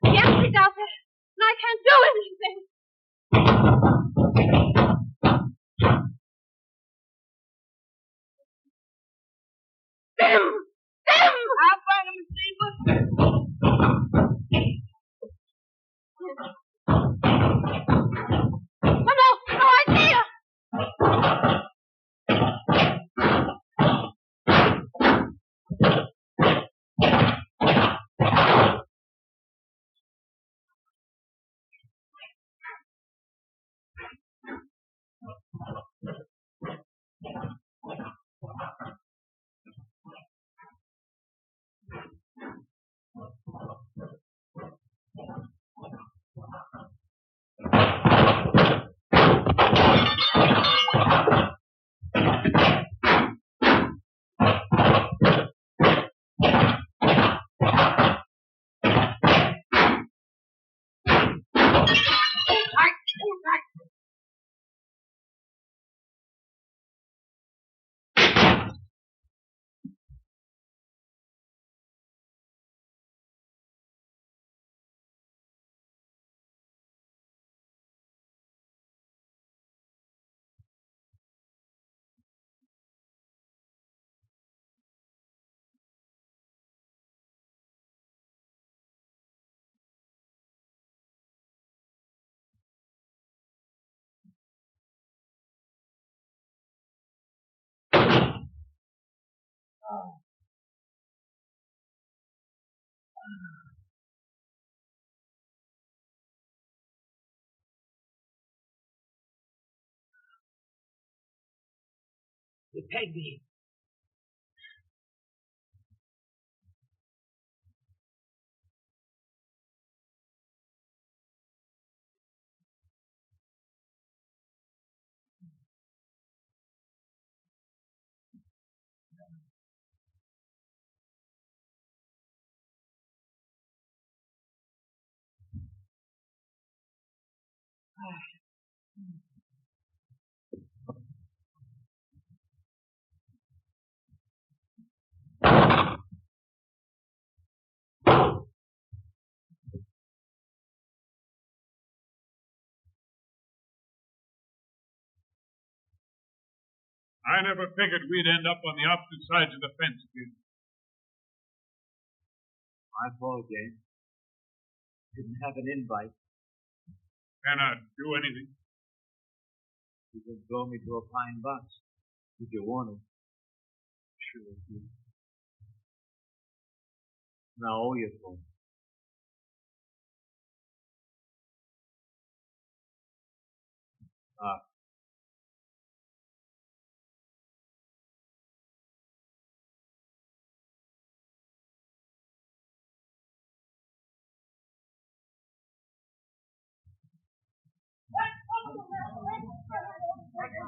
Yes, we got it. And I can't do anything. Them! I'll find him and see No idea! You pegged me. I never figured we'd end up on the opposite sides of the fence, kid. My fault, James. Didn't have an invite. Cannot do anything. You can throw me to a pine box if you want it. Sure, kid. Now, owe you for it.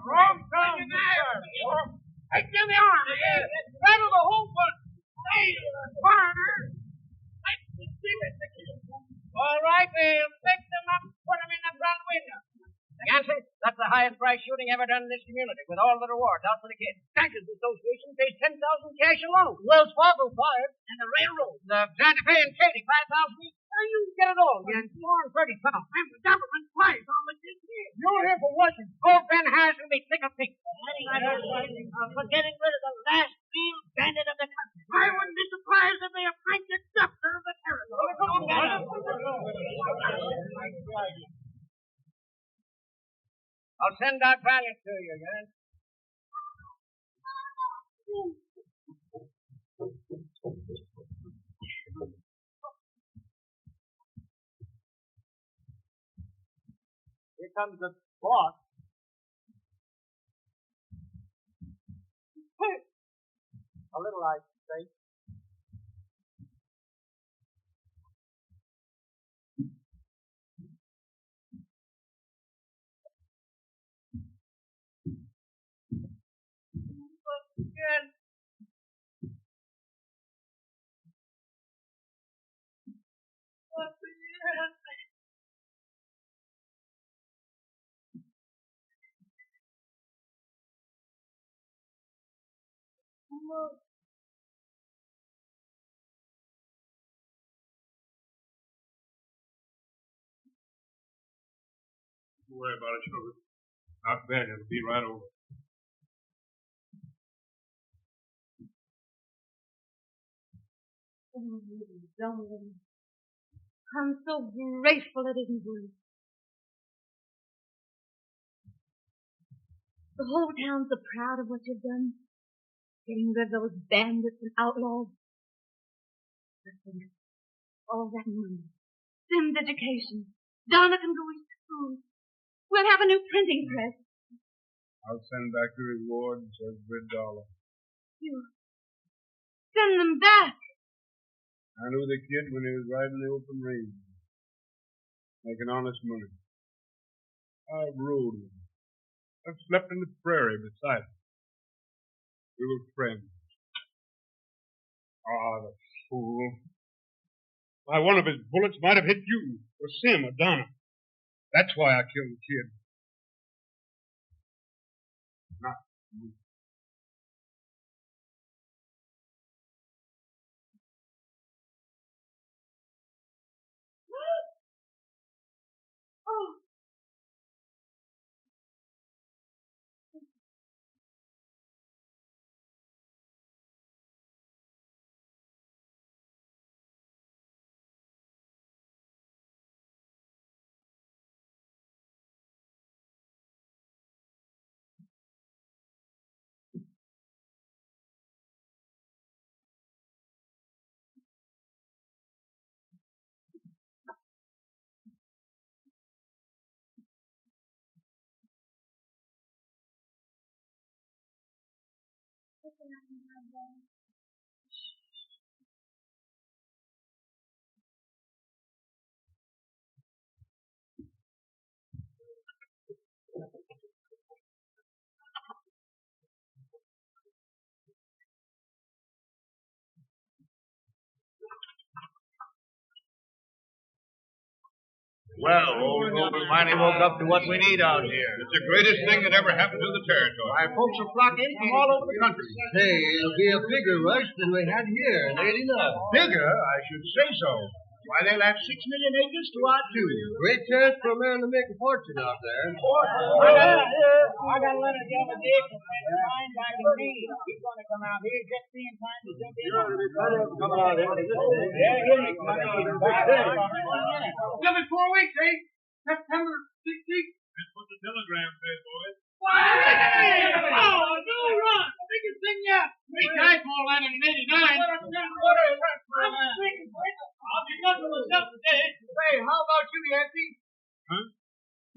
Wrong town, there. Hey, give me arm. Rattle the whole bunch. Hey, partner. All right, we'll fix them up, put them in the front window. Yancey, that's the highest price shooting ever done in this community, with all the rewards out for the kids. Bankers Association pays $10,000 cash alone. Wells Fargo $5, and the railroad, the Santa Fe and Katy $5,000 each. Now you get it all, Yancey. $430. And the government buys all the kids here. You're here for Washington. Old Ben Harris will be sick of pink. For getting rid of the last real bandit of the country. I wouldn't be surprised if they appointed governor of the territory. I'll send out Valiant to you, Jan. Here comes the boss. A little ice, say. Good. Don't worry about it, sugar. Not bad. It'll be right over. Oh, darling. I'm so grateful it isn't worse. The whole town's so proud of what you've done. Getting rid of those bandits and outlaws. But think, all that money. Sim's education. Donna can go to school. We'll have a new printing press. I'll send back the rewards every dollar. You send them back. I knew the kid when he was riding the open range, making honest money. I've rode with him. I've slept in the prairie beside him. We were friends. Ah, the fool. Why, one of his bullets might have hit you, or Sim, or Donna. That's why I killed the kid. Not you. Oh. Well, old Noble finally woke up to what we need out here. It's the greatest thing that ever happened to the territory. Why, folks will flock in from all over the country. Say, it'll be a bigger rush than we had here in '89. Bigger? I should say so. Why, they'll have 6 million acres to our 2. Great chance for a man to make a fortune out there. I got a letter from Dick and mine back in me. He's going to come out here just in time to jump in. Come on, Give it 4 weeks, eh? September 16th. That's what the telegram says, boys. Oh, no run! Biggest thing yet! We guys all landed in '89. I'll be nothing myself today. Say, how about you, Yancey? Huh?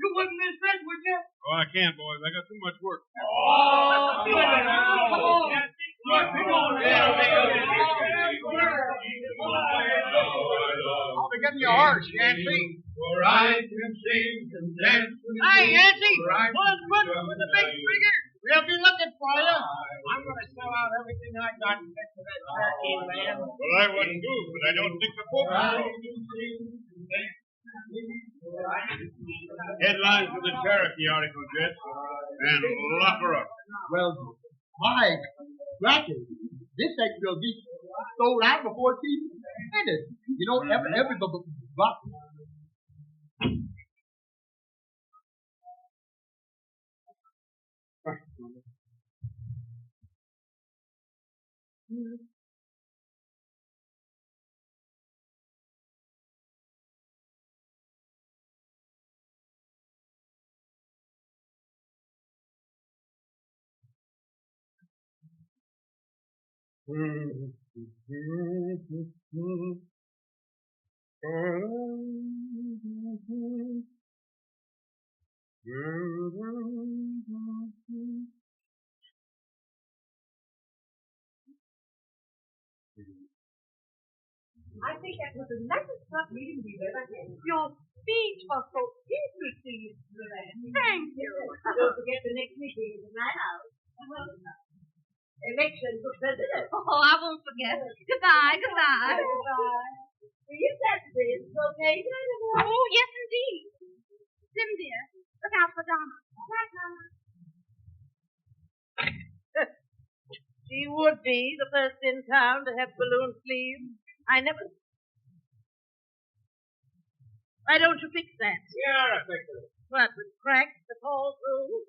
You wouldn't miss this, would you? Oh, I can't, boys. I got too much work. Oh, come on. I'll be getting you a horse, Yancey. For I can sing and dance. Hey, Yancy! With the big figure! We'll be looking for you. I'm going to sell out everything I got and get to that Cherokee man. Well, I wouldn't do, but I don't think the folks will. Headlines for the Cherokee article, Jets, and lock her up. Well, my gracious, this thing will be sold out before it's even finished. You know, every box. I think that was the nicest club meeting we've ever had. Your speech was so interesting, Thank you. Don't forget the next meeting is at my house. Election for president. Oh, I won't forget. Goodbye, goodbye. Is that this? Okay, Oh, yes, indeed. Sim, dear, look out for Donna. Right, Donna. She would be the first in town to have balloon sleeves. I never... Why don't you fix that? Yeah, I think so. What, with cracks that fall through?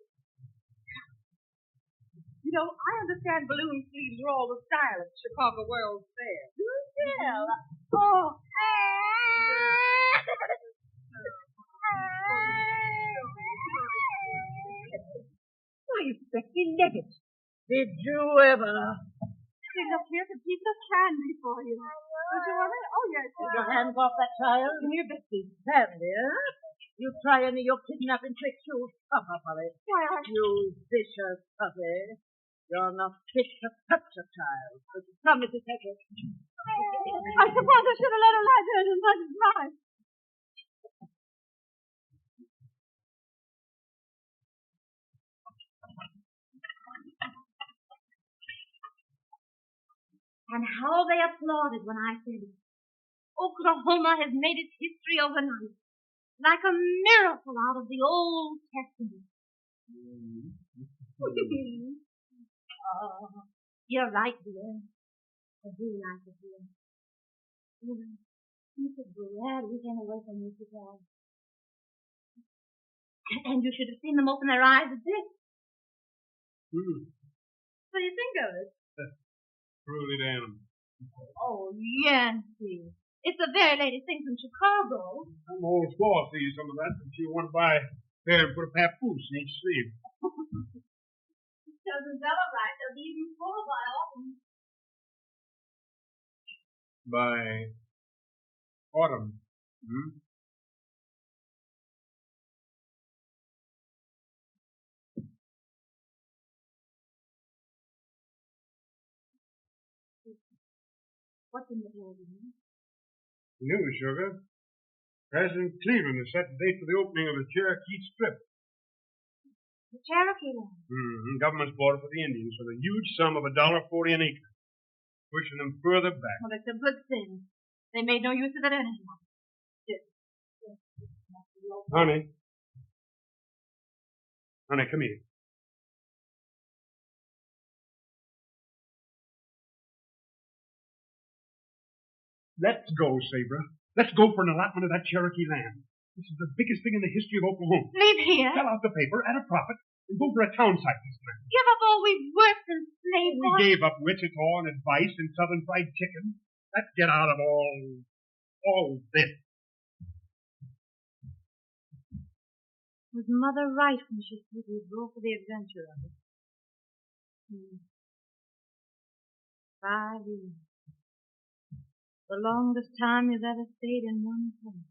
You know, I understand balloon sleeves are all the style at the Chicago World's Fair. Do tell. Oh. Why, you expecting nugget. Did you ever? Hey, look, here's a piece of candy for you. Would you want it? Oh, yes. Take your hands off that child. Give me a biscuit. Sandy, huh? You try any of your kidnapping tricks, you papa puppy. Why, You vicious puppy. You're not fit to touch a child. But you promise to take it. I suppose I should have let her lie there and let it dry. And how they applauded when I said, Oklahoma has made its history overnight, like a miracle out of the Old Testament. Oh, you're right, dear. I do like it here. I'm so glad we came away from this together. And you should have seen them open their eyes at this. What do you think of it? Truly damn. Oh, Yancy. It's the very latest thing from Chicago. I'm old squaw see some of that, and she want to buy there and put a papoose in each sleeve. Doesn't tell her right. They'll be even full by autumn. By autumn. What's in the telegram? News, Sugar. President Cleveland has set the date for the opening of the Cherokee Strip. The Cherokee land. Government's bought it for the Indians for the huge sum of $1.40 an acre, pushing them further back. Well, it's a good thing. They made no use of it anyhow. Honey. Honey, come here. Let's go, Sabra. Let's go for an allotment of that Cherokee land. This is the biggest thing in the history of Oklahoma. Leave here. Sell out the paper at a profit and go for a town site this time. Give up all we've worked and slaved We for. gave up Wichita and advice and Southern fried chicken. Let's get out of all this. Was Mother right when she said we'd go for the adventure of it? 5 years. The longest time you've ever stayed in one place.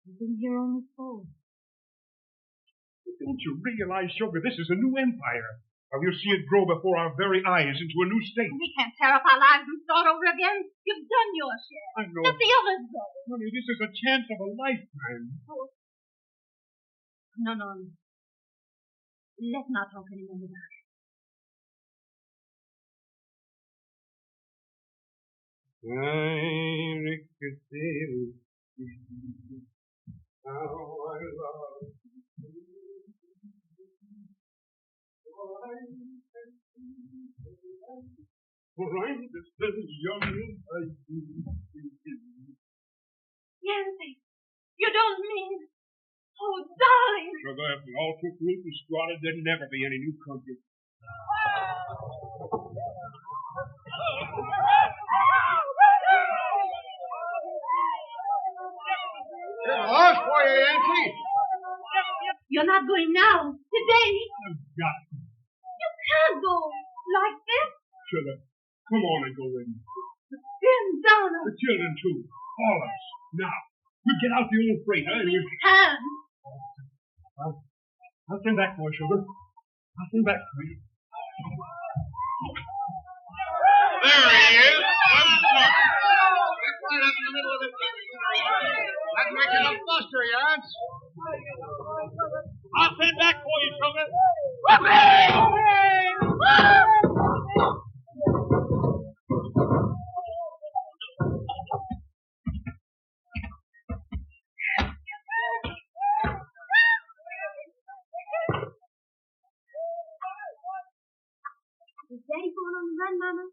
You've been here only 4. Don't you realize, Sugar, this is a new empire? How we'll see it grow before our very eyes into a new state. We can't tear up our lives and start over again. You've done your share. I know. Let the others go. Honey, this is a chance of a lifetime. Oh. No. Let's not talk anymore about it. How I love you. For I'm just as young as I do. Yancy, you don't mean... Oh, darling. Sugar, if we all took root and squatted, there'd never be any new country. Lost for you, Yankee. You're not going now. Today. I've got to. You can't go like this. Sugar, come on and go in. Sim down. The children, too. All of us. Now, we get out the old freighter and we... Can. I'll send back for you, Sugar. I'll send back for you. There he is. One shot. That's right up in the middle of the field. That's making a buster, Yance. I'll send back for you, Sugar. Is Daddy going on the run, Mama?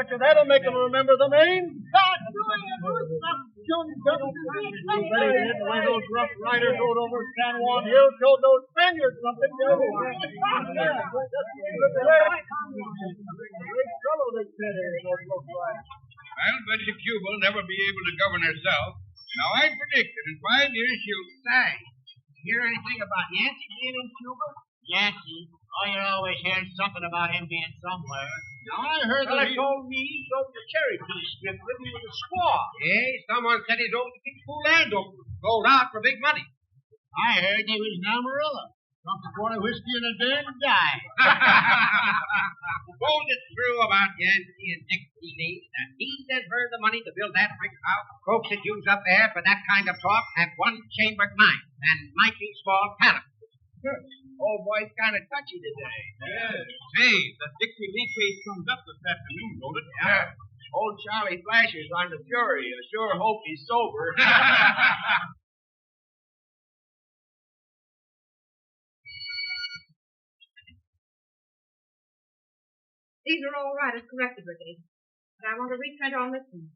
That'll make them remember the name. When those rough riders rode over San Juan Hill, showed those Spaniards something. Great trouble they set here in those rough riders. I'll bet you Cuba'll never be able to govern herself. Now, I predict that in 5 years she'll die. Hear anything about Yancey being in Cuba? Yancey? Oh, you're always hearing something about him being somewhere. Now, I heard that he told me he sold the Cherokee Strip living with a squaw. Hey, someone said he's over to keep full land open. Sold out for big money. I heard he was in Amarillo. Drunk a quart of whiskey in a den and died. Suppose it's true about Yancey and Dick Healy that he sent her the money to build that brick house. Folks that use up there for that kind of talk have one-chambered minds and mighty small palaces. Old boy's kind of touchy today. Yeah. Say, the Dixie Lee case comes up this afternoon, don't it? Yeah. Old Charlie Flasher's on the jury. I sure hope he's sober. These are all right as corrected, Ricky. But I want to reprint on this one.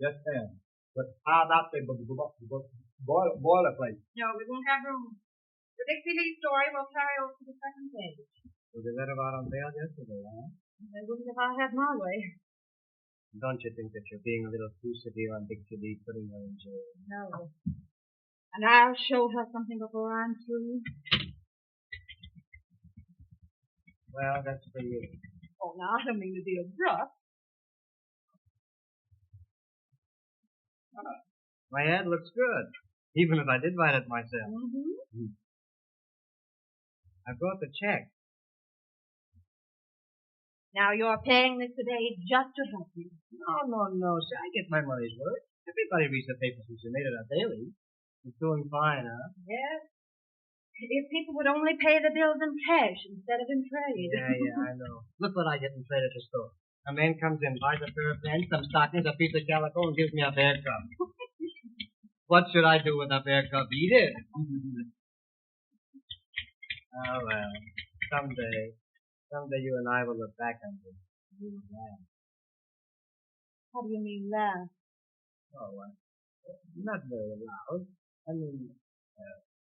Yes, ma'am. But how about the boilerplate? No, we won't have room. The Dixie Lee story will carry over to the second page. Was they read about on bail yesterday, huh? I wouldn't if I had my way. Don't you think that you're being a little too severe on Dixie Lee, putting her in jail? No. And I'll show her something before I'm through. Well, that's for you. Oh, now, I don't mean to be abrupt. My ad looks good, even if I did write it myself. Mm-hmm. I brought the check. Now, you're paying this today just to help me. No. See, I get my money's worth. Everybody reads the paper since you made it a daily. It's doing fine, huh? Yes. If people would only pay the bills in cash instead of in trade. Yeah, I know. Look what I get in trade at the store. A man comes in, buys a pair of pants, some stockings, a piece of calico, and gives me a bear cub. What should I do with a bear cub? Eat it. Oh, well. Someday you and I will look back on this. We will laugh. How do you mean laugh? Oh, not very loud. I mean,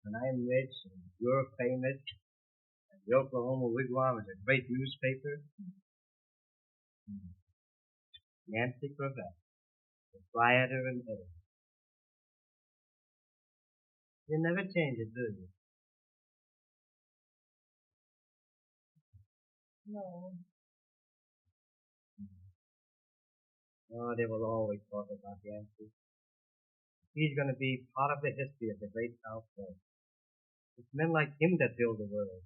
when I'm rich and you're famous, and the Oklahoma Wigwam is a great newspaper, Nancy Cravat, the quieter and better. You never change it, do you? No. Oh, they will always talk about Yancey. He's going to be part of the history of the great Southwest. It's men like him that build the world.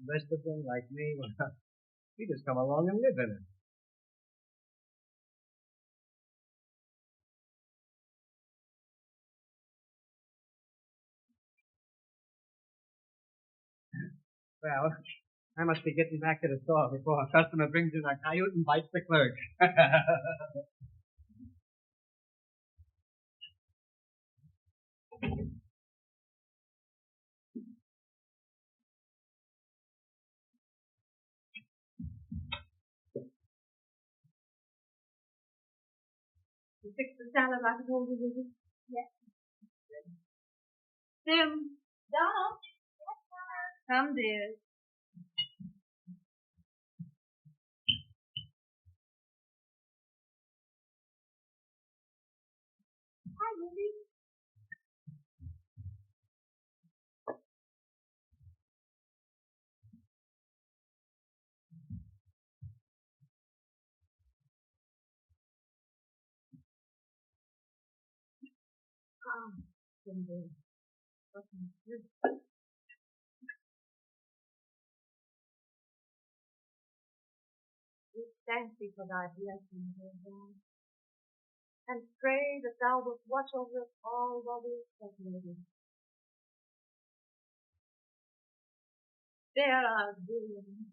The rest of them, like me, well, we just come along and live in it. Well, I must be getting back to the store before a customer brings in a coyote and bites the clerk. You fixed the salad like I told you, did you? Yes. Sim. Donald. Yes, Mama. Come, dear. Hi, Lily. Cindy. We thank thee for thy blessing, dear God, and pray that thou wilt watch over us all while we are separated. Spare our William,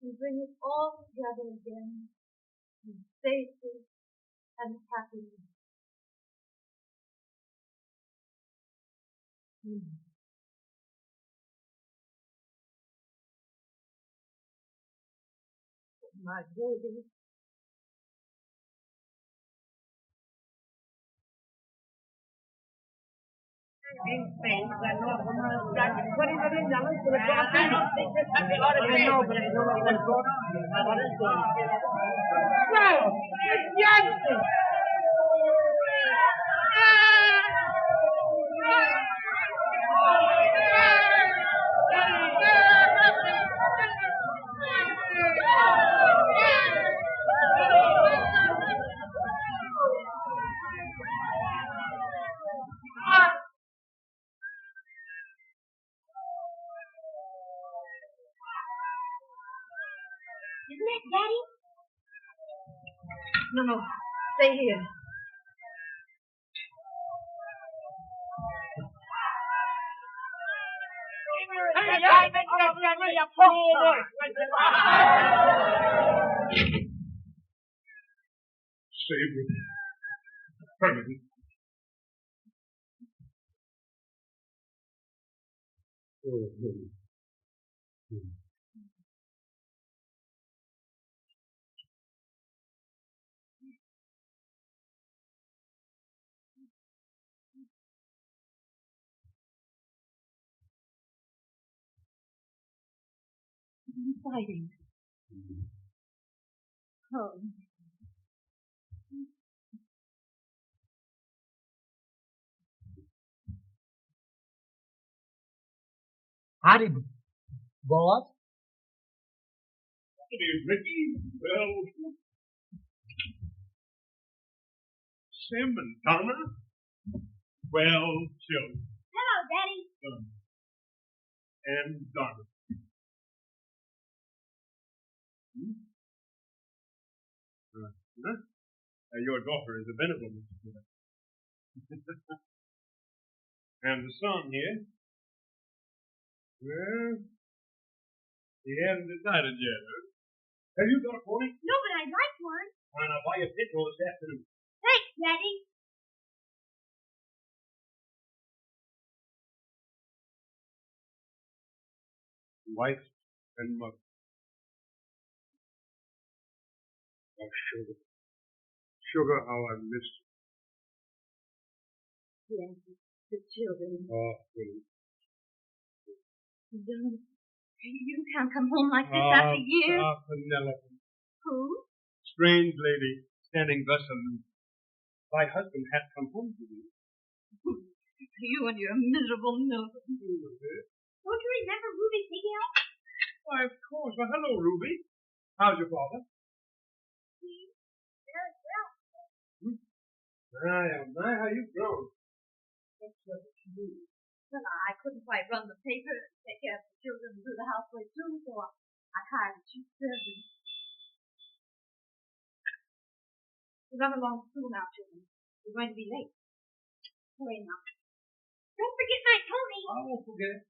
and bring us all together again in safety and happiness. My baby. In Spain, I know $20 million for the I don't think this country ought to pay. I know, but I don't know what's going on. What is going on? Well, it's Yancey! Isn't that Daddy? No. Stay here. Save me. Permanent. Oh, fighting. Oh. Howdy, boss. Howdy, Ricky. Well, Sim and Donna. Well, children. Hello, Daddy. And Donna. Your daughter is a venerable Mr. Taylor. And the son here, well, he hasn't decided yet. Huh? Have you got a pony? No, but I'd like one. Why not buy a petrol this afternoon? Thanks, Daddy. Wife and mother. Oh, sugar. Sugar, how I missed you. Yes, the children. Oh, really? Don't. You can't come home like this after years. Penelope. Who? Strange lady, standing thus aloof. My husband had come home to me. You and your miserable nose. Don't you remember Ruby taking out? Why, of course. Well, hello, Ruby. How's your father? He's very well. My, how you've grown. What's that to do? Well, I couldn't quite run the paper and take care of the children and do the housework too, so I hired a cheap servant. Run along soon now, children. We're going to be late. Hurry now. Don't forget my pony. I won't forget.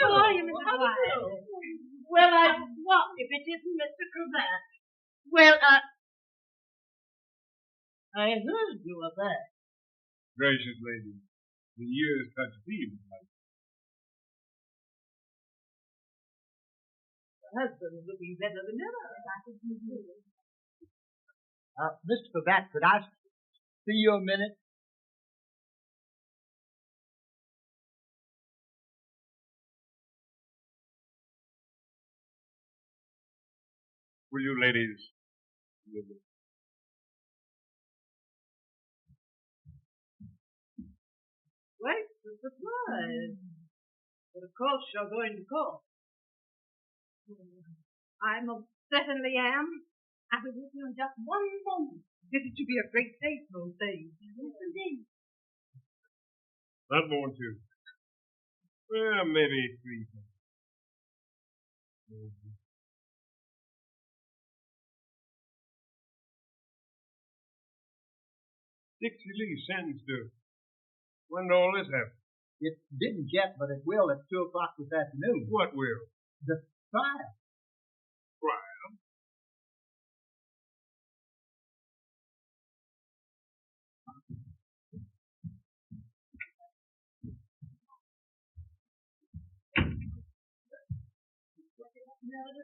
How are you, Mrs. Wise? Well, what if it isn't Mr. Cravat? Well, I heard you were back. Gracious lady, the years touch deep. The husband's looking better than ever. Mr. Cravat, could I see you a minute? Will you ladies give me? Quite a surprise. But of course you're going to call. I most certainly am. I was with you in just one moment. This is to be a great day for those days. Yes, indeed. Not more than two. Well, maybe three. Dixie Lee sentenced to. When did all this happen? It didn't yet, but it will at 2 o'clock this afternoon. What will? The trial. Trial?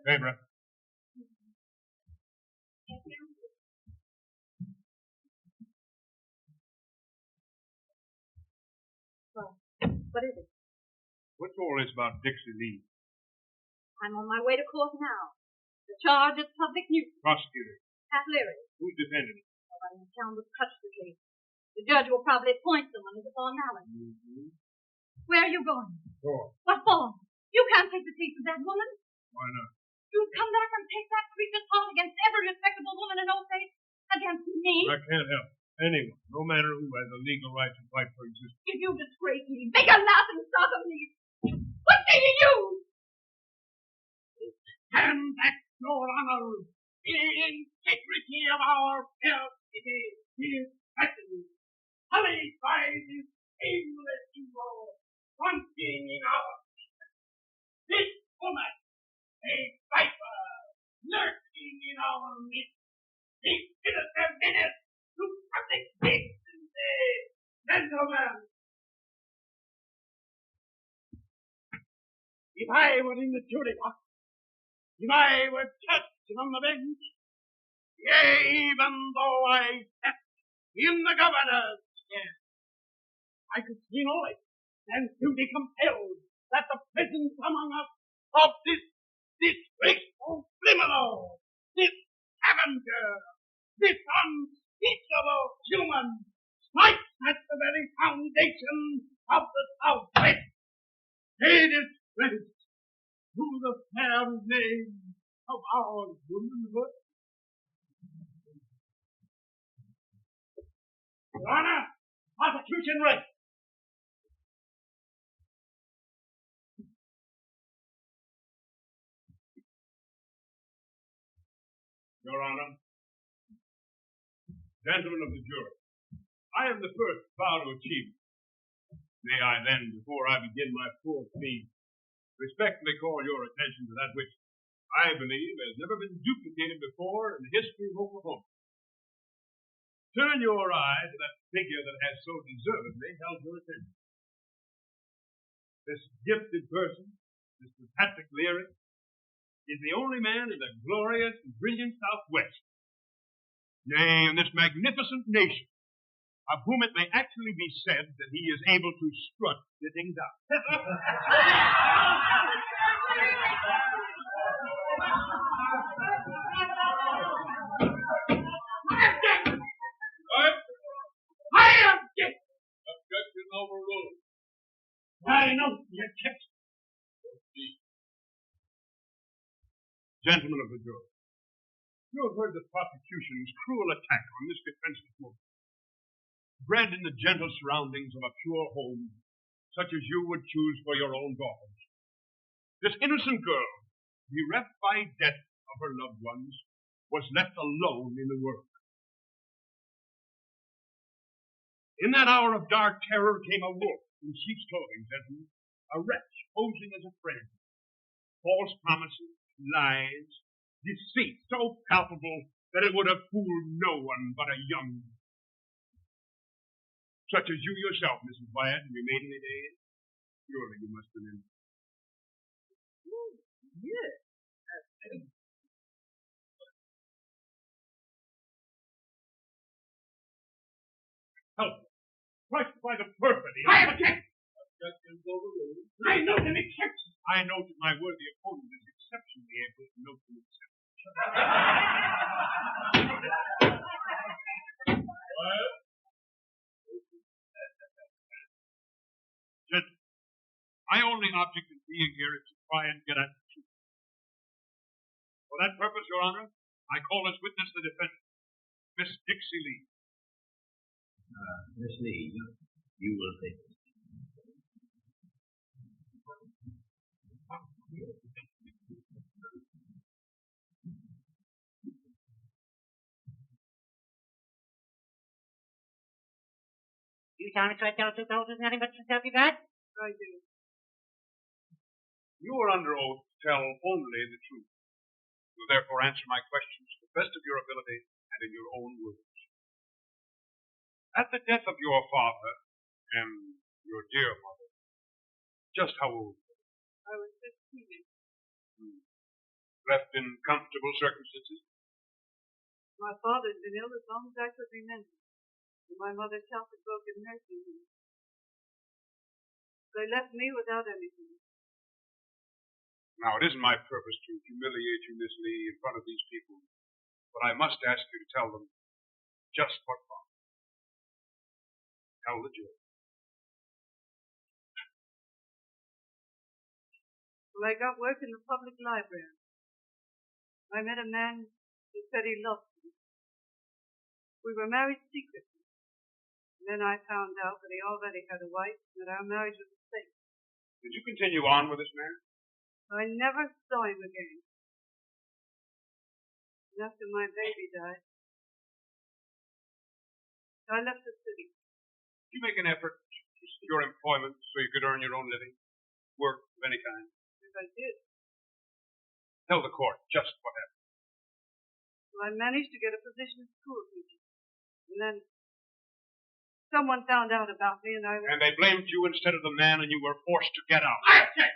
Barbara. What is it? What's all this about Dixie Lee? I'm on my way to court now. The charge is public nuisance. Prosecutor. Pat Leary. Who's defending him? Nobody in town would touch the case. The judge will probably appoint someone as a formality. Mm-hmm. Where are you going? Court. What for? You can't take the case of that woman. Why not? You'd come back and take that creature's part against every respectable woman in Old State. Against me. I can't help. Anyone, no matter who, has a legal right to fight for existence. If you disgrace me, make a laughing stock of me. What say you use? Stand back, your honor. The integrity of our fair city is threatened. Hurried by this aimless evil, wanting in our midst. This woman, a viper, lurking in our midst, this sinister menace to public decency. Gentlemen, if I were in the jury box, if I were judged on the bench, yea, even though I sat in the governor's chair, I could see no light and to be compelled that the presence among us of this disgraceful criminal, this scavenger, this unspeakable human, strikes at the very foundation of the Southwest. A disgrace to the fair name of our womanhood. Your Honor, prosecution ready. Your Honor, gentlemen of the jury, I am the first vow to achievement. May I then, before I begin my full plea, respectfully call your attention to that which I believe has never been duplicated before in the history of Oklahoma. Turn your eye to that figure that has so deservedly held your attention. This gifted person, Mr. Patrick Leary, is the only man in the glorious and brilliant Southwest. Nay, in this magnificent nation, of whom it may actually be said that he is able to strut sitting down. I object. Objection overruled. I know the objection. Gentlemen of the jury, you have heard the prosecution's cruel attack on this defenseless woman. Bred in the gentle surroundings of a pure home, such as you would choose for your own daughters. This innocent girl, bereft by death of her loved ones, was left alone in the world. In that hour of dark terror came a wolf in sheep's clothing, gentlemen, a wretch posing as a friend. False promises, lies, deceit so palpable that it would have fooled no one but a young man. Such as you yourself, Mrs. Wyatt, in your maidenly days. Surely you must remember. Yes. Help! Crushed by the perfidy. I object. Objections overruled. I note an exception. I note that my worthy opponent is exceptionally able to note an exception. Gentlemen, my only object in being here is to try and get at the truth. For that purpose, Your Honor, I call as witness the defendant, Miss Dixie Lee. Miss Lee, you will take this. You solemnly swear to tell the truth, the whole truth, nothing but the truth, you got? I do. You are under oath to tell only the truth. You will therefore answer my questions to the best of your ability and in your own words. At the death of your father and your dear mother, just how old were you? I was 15. Left in comfortable circumstances? My father's been ill as long as I could remember. And my mother's health had broken nursing him. They left me without anything. Now, it isn't my purpose to humiliate you, Miss Lee, in front of these people, but I must ask you to tell them just what followed. Tell the jury. Well, I got work in the public library. I met a man who said he loved me. We were married secretly. Then I found out that he already had a wife and that our marriage was a fake. Did you continue on with this man? I never saw him again. And after my baby died, I left the city. Did you make an effort to secure employment so you could earn your own living? Work of any kind? Yes, I did. Tell the court just what happened. Well, I managed to get a position as school teacher. And then someone found out about me and I was... And they blamed you instead of the man and you were forced to get out. I object.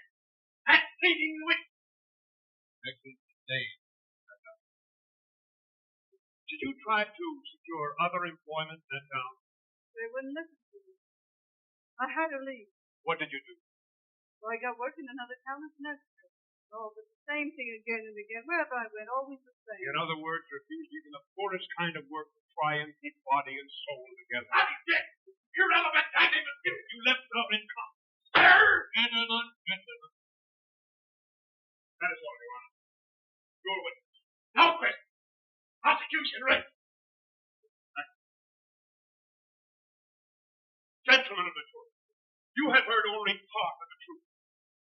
That's pleading the witness. Excellent. Stay. Did you try to secure other employment in that town? They wouldn't listen to me. I had to leave. What did you do? So I got work in another town as nurse. Oh, but the same thing again and again. Wherever I went, always the same. In other words, refused even the poorest kind of work to try and keep body and soul together. I'm dead! Irrelevant! I never knew you left out in common. Gentlemen. That is all, Your Honor. Your witness. No question. Prosecution ready. Gentlemen of the jury, you have heard only part of the truth.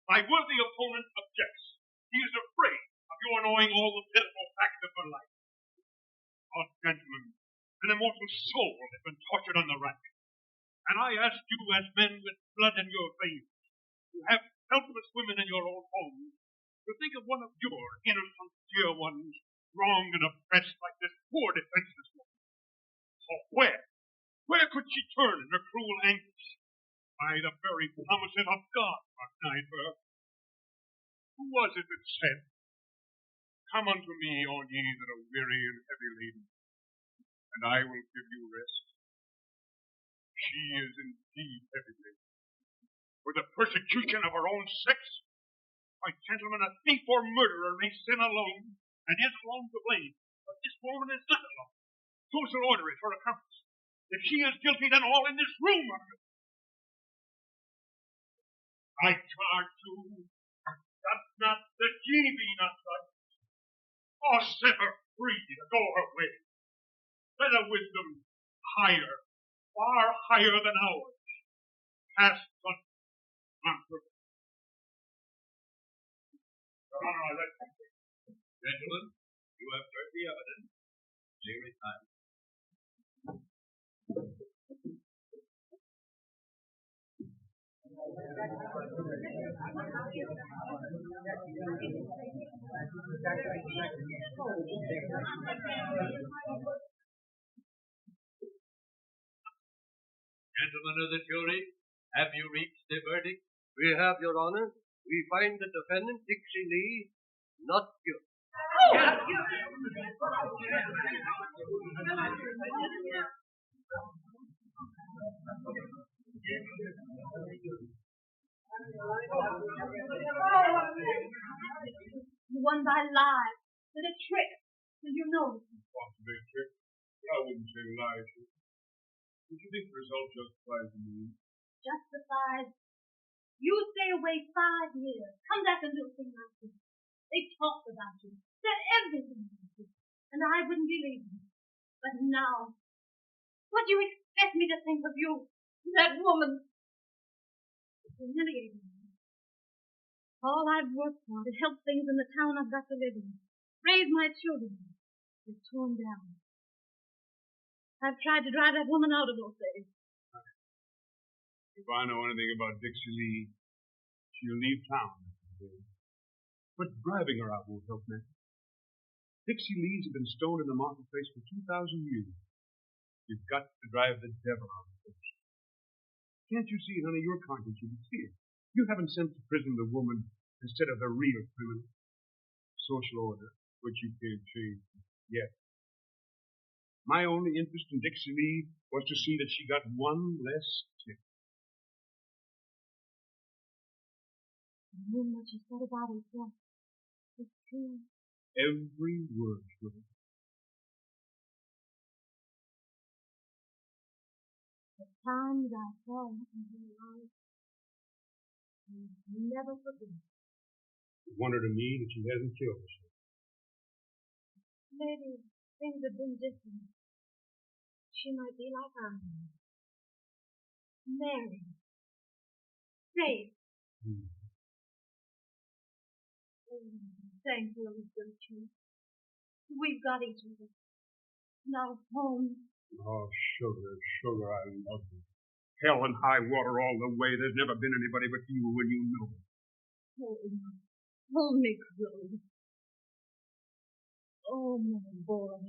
My worthy opponent objects. He is afraid of your knowing all the pitiful facts of her life. Oh, gentlemen, an immortal soul has been tortured on the rack. And I ask you, as men with blood in your veins, who have helpless women in your own homes, to think of one of your innocent dear ones wronged and oppressed like this poor defenseless woman. Oh, where could she turn in her cruel anguish? By the very promises of God are denied her. Who was it that said, "Come unto me, all ye that are weary and heavy laden, and I will give you rest"? She is indeed heavy laden. For the persecution of her own sex, my gentlemen, a thief or murderer may sin alone, and is alone to blame. But this woman is not alone. So shall order it, her accomplice. If she is guilty, then all in this room are guilty. I charge you, that not that ye be not such, or set her free to go her way. Let a wisdom higher, far higher than ours, cast such on her. Your Honor, I let you. Gentlemen, you have heard the evidence. Jury time. Gentlemen of the jury, have you reached the verdict? We have, Your Honor. We find the defendant, Dixie Lee, not guilty. You won by lies, with a trick. Did you know? Possibly a trick. I wouldn't say lies. Did you think the result justifies the means? Justified. You stay away 5 years. Come back and do a thing like this. They talked about you, said everything about you, and I wouldn't believe them. But now, what do you expect me to think of you? That woman. It's humiliating me. All I've worked for to help things in the town I've got to live in, raise my children, is torn down. I've tried to drive that woman out of those days. If I know anything about Dixie Lee, she'll leave town. But driving her out won't help me. Dixie Lees have been stoned in the marketplace for 2,000 years. You've got to drive the devil out of it. Can't you see, honey, your conscience will be clear. You haven't sent to prison the woman instead of the real criminal. Social order, which you can't change yet. My only interest in Dixie Lee was to see that she got one less tip. I knew what you said about herself. It's true. Every word, Sugar. The times I saw her in her eyes, I'll never forget. I want her to mean that she hasn't killed herself. Maybe things have been different. She might be like I am. Married. Safe. Oh, thank you, Mr. Chief. We've got each other. Now home. Oh, Sugar, I love you. Hell and high water all the way. There's never been anybody but you when you know it. Hold me close. Oh, my boy.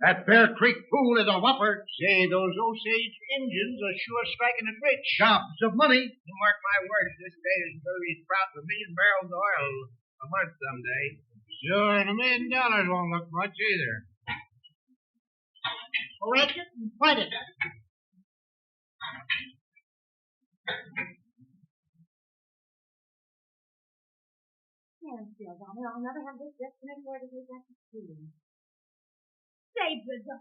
That Bear Creek fool is a whopper. Say, those Osage Indians are sure striking it rich. Gobs of money. You mark my words, this day is going to be sprouts a million barrels of oil a month someday. Sure, and $1 million won't look much either. Correct it and fight it. Stand still, Donna. I'll never have this just anywhere to go back to school. Say, Bridger,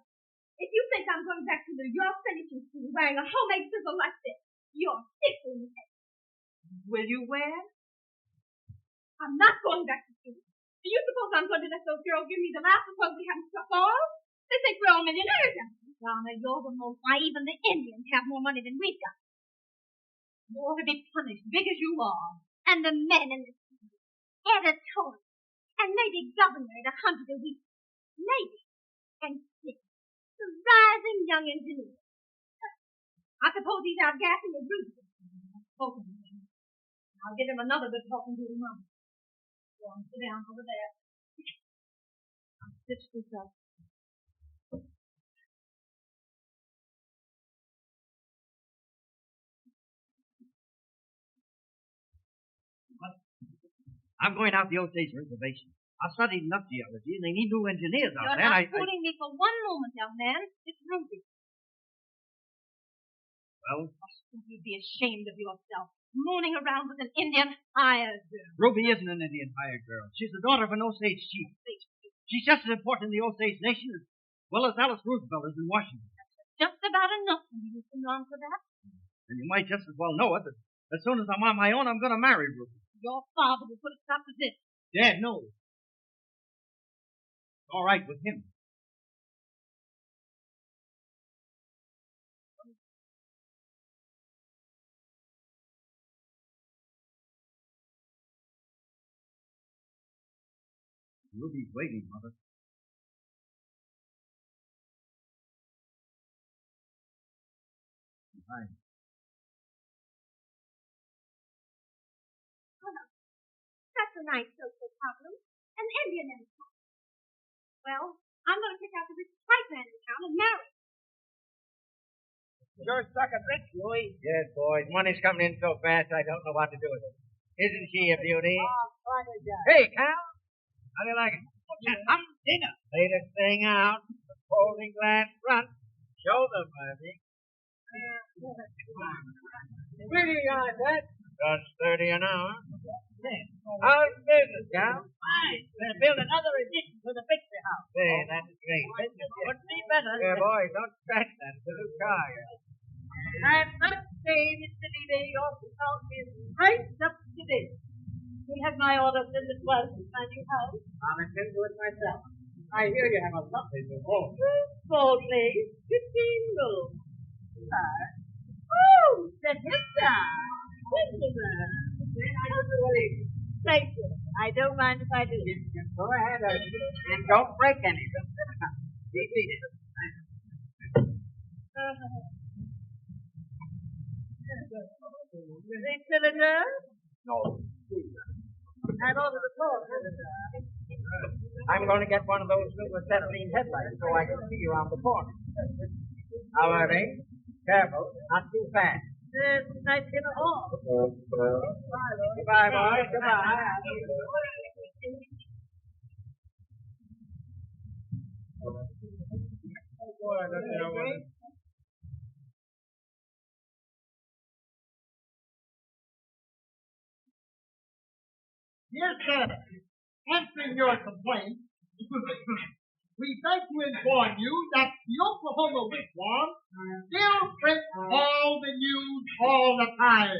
if you think I'm going back to New York finishing school wearing a homemade sizzle like this, you're sick in the head. Will you wear? I'm not going back to school. Do you suppose I'm going to let those girls give me the laugh because we haven't struck oil? They think we're all millionaires. Donna, you're the most. Why, even the Indians have more money than we've got. You ought to be punished, big as you are. And the men in the city, editorial, and maybe governor at 100 a week. Maybe. And six, the rising young engineer. I suppose he's out gassing his roof. I'll give him another good talking to tomorrow. Go on, sit down over there. I'll stitch this up. I'm going out the Osage Reservation. I studied enough geology, and they need new engineers out You're there. not fooling me for one moment, young man. It's Ruby. Well, You'd be ashamed of yourself, mooning around with an Indian hired girl. Ruby isn't an Indian hired girl. She's the daughter of an Osage chief. She's just as important in the Osage Nation as well as Alice Roosevelt is in Washington. Just about enough for you to learn for that. And you might just as well know it that as soon as I'm on my own, I'm going to marry Ruby. Your father will put a stop to this. Dad knows. All right with him. Ruby's waiting, Mother. Fine. Well, that's a nice social problem. An Indian in town. Well, I'm going to pick out the richest white man in town and marry. Sure sucking rich, Louie. Yes, boys. Money's coming in so fast, I don't know what to do with it. Isn't she a beauty? Hey, Cal. How do you like it? I'm dinner. Latest thing out. The folding glass front. Show them, Murphy. Where do you got that? Just 30 an hour. How's business, Cal? Fine. Gonna build another addition to the picture house. Say, that's great. Couldn't be better. Yeah, boys, don't scratch that. It's a new car. I'm not saying Mr. Levy ought to count me right up to this. He had my orders in the 12th in my new house. I'll attend to it myself. I hear you have a something to hold. Small place, 15 rooms. Oh, set him down. Thank you. I don't mind if I do. Go ahead, and don't break anything. Be seated. Is he still in there? No. I'd order the floor. I'm going to get one of those new acetylene headlights so I can see around the corner. However, careful, not too fast. Nice dinner all. Goodbye, boys. Goodbye. Yes, sir. Answering your complaint, we beg to inform you that the Oklahoma wigwam still prints all the news all the time.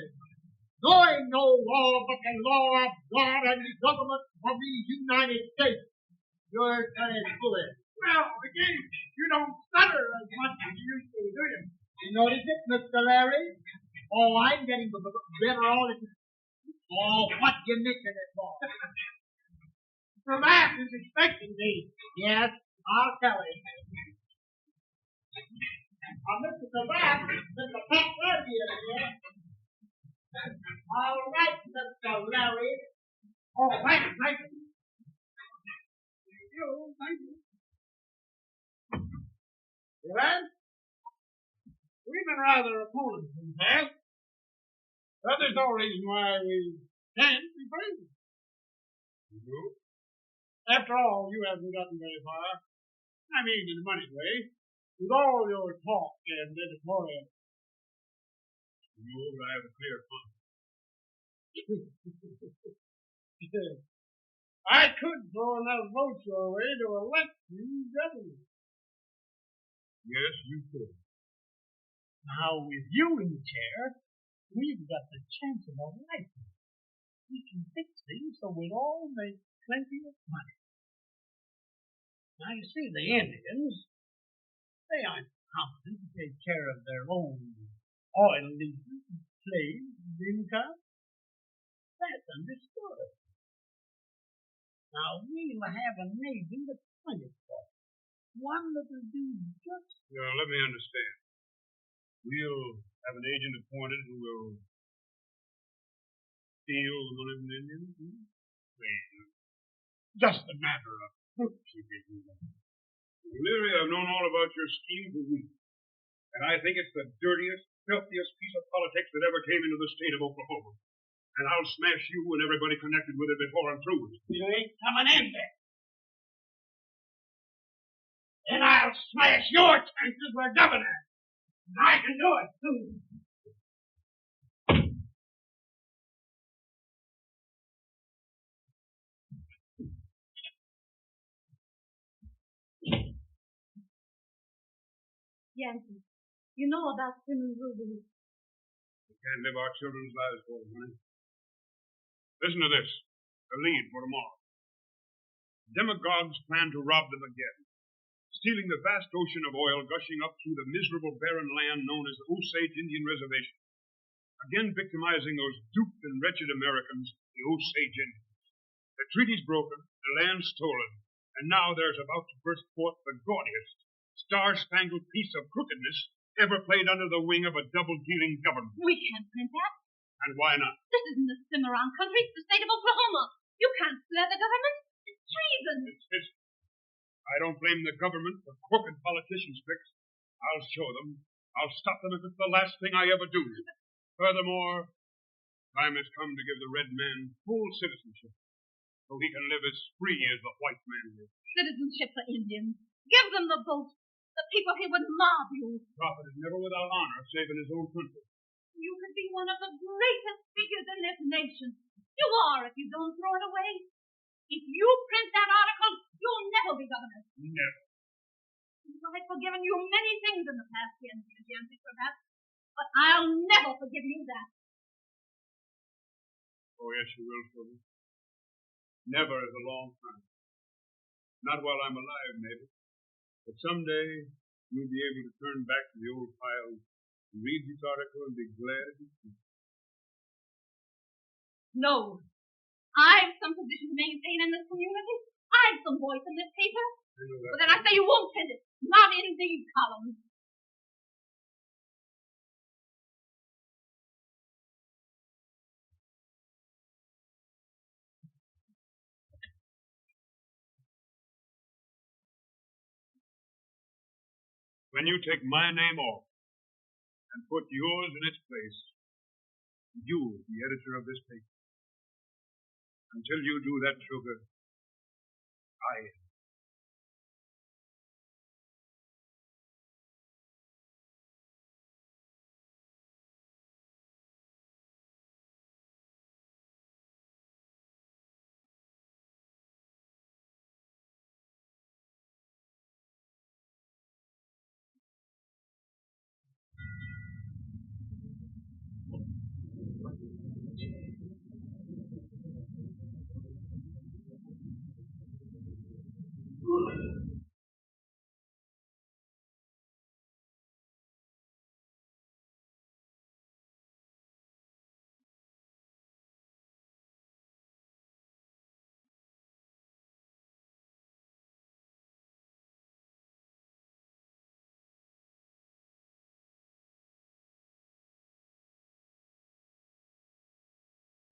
Knowing no law but the law of God and the government of the United States. Your turn is good. Well, again, you don't stutter as much as you used to, do you? You notice it, Mr. Larry? Oh, I'm getting better all the time. Oh, what you nicking it for? The laugh is expecting me. Yes, I'll tell him. Mr. Sarecky, Mr. Pat Larry here. All right, Mr. Larry. Oh, thank you. Thank you. Well, we've been rather opponents in the past, but there's no reason why we can't be friends. After all, you haven't gotten very far. I mean, in the money way, with all your talk and editorial. No, but I have a clear conscience. I could throw enough votes your way to elect you governor. Yes, you could. Now, with you in the chair, we've got the chance of a lifetime. We can fix things so we'd all make plenty of money. Now, you see, the Indians, they aren't competent to take care of their own oil leases, slaves, and income. That's understood. Now, we'll have a navy that's plenty for it. One that'll do just... Now, let me understand. We'll have an agent appointed who will steal the money from the Indians? Well, just a matter of proof, you didn't know. Leary, I've known all about your scheme for weeks. And I think it's the dirtiest, filthiest piece of politics that ever came into the state of Oklahoma. And I'll smash you and everybody connected with it before I'm through with it. You ain't coming in there. Then I'll smash your chances for governor. And I can do it, too. Yankee, you know about Irene Dunne. We can't live our children's lives for them, honey. Listen to this. A lead for tomorrow. Demagogues plan to rob them again, stealing the vast ocean of oil gushing up through the miserable barren land known as the Osage Indian Reservation. Again victimizing those duped and wretched Americans, the Osage Indians. The treaty's broken, the land stolen, and now there's about to burst forth the gaudiest, star-spangled piece of crookedness ever played under the wing of a double-dealing government. We can't print that. And why not? This isn't the Cimarron country. It's the state of Oklahoma. You can't swear the government. It's treason. It's history. I don't blame the government for crooked politicians' tricks. I'll show them. I'll stop them if it's the last thing I ever do. Furthermore, time has come to give the red man full citizenship, so he can live as free as the white man lives. Citizenship for Indians. Give them the vote. The people here would mob you. Prophet is never without honor, save in his own country. You could be one of the greatest figures in this nation. You are if you don't throw it away. If you print that article, you'll never be governor. Never. I've forgiven you many things in the past, Yancey, perhaps, but I'll never forgive you that. Oh, yes, you will, Philly. Never is a long time. Not while I'm alive, maybe. But someday, you'll be able to turn back to the old files, read this article, and be glad it is true. No. I've some position to maintain in this community. I've some voice in this paper. But then I say you won't print it. Not in these columns. When you take my name off and put yours in its place, you, the editor of this paper. Until you do that, sugar, I am.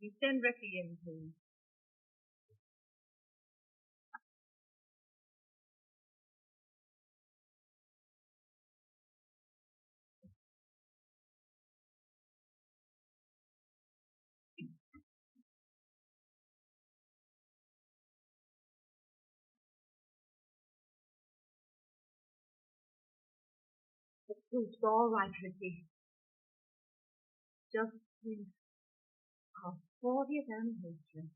You send Ricky in, please. The proof's all right, Ricky. Just think, our 40th anniversary.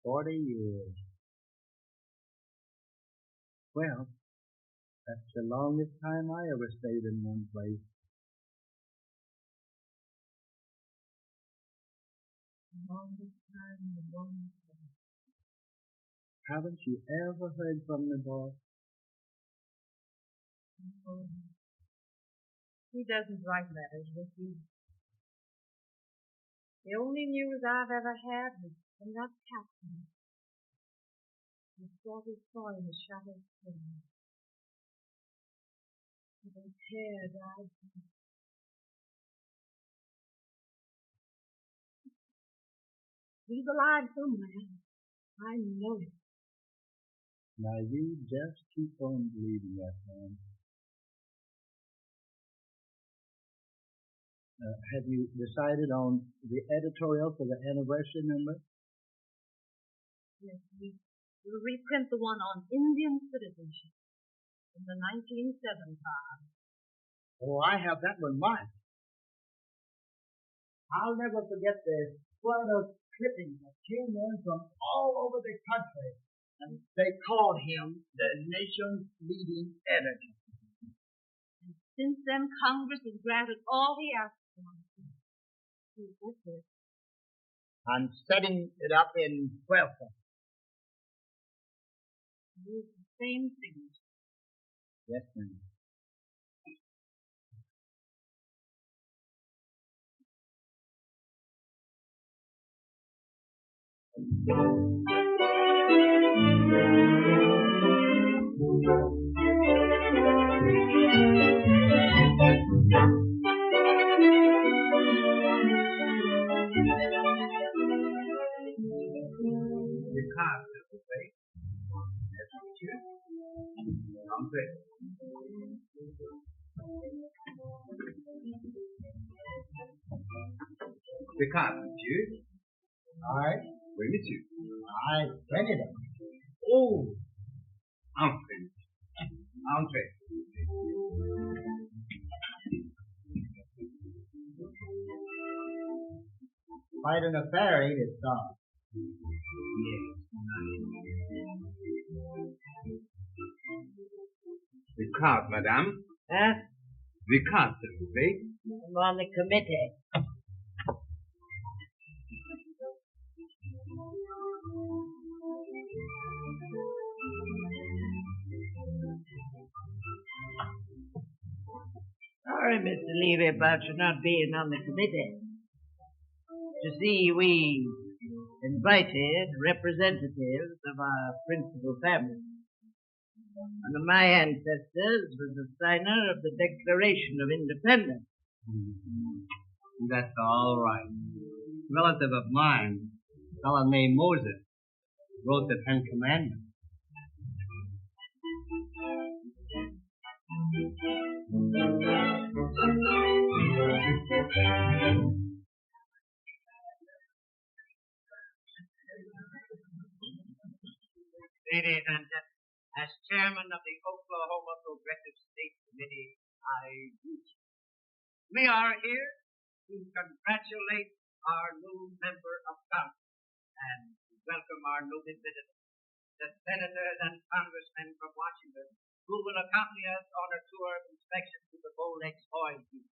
40 years. Well, that's the longest time I ever stayed in one place. The longest time in one place. Haven't you ever heard from the boss? No. He doesn't write letters, Ricky. The only news I've ever had was from that captain. I thought he saw in the shadow screen. With his hair dyed. He's alive somewhere. I know it. Now you just keep on believing that, man. Have you decided on the editorial for the anniversary number? Yes, we'll reprint the one on Indian citizenship in the 1975. Oh, I have that one marked. I'll never forget the flood of clippings that came in from all over the country, and they called him the nation's leading editor. And since then, Congress has granted all he asked for. What's this? I'm setting it up in welcome. Use the same signature. Yes, ma'am. Because, monsieur. Aye. Oui, monsieur. Aye, plenty of. Oh. Entrez. Entrez. Quite an affair, ain't it, Tom? Yes. Because, madame. Huh? Because, s'il vous plaît. I'm on the committee. Sorry, Mr. Levy, about you not being on the committee. You see, we invited representatives of our principal family. One of my ancestors was the signer of the Declaration of Independence. That's all right. Relative of mine, a fellow named Moses, wrote the Ten Commandments. Ladies and gentlemen, as chairman of the Oklahoma Progressive State Committee, I greet you. We are here to congratulate our new member of Congress and welcome our noted visitors, the senators and congressmen from Washington, who will accompany us on a tour of inspection to the Bolex oil field,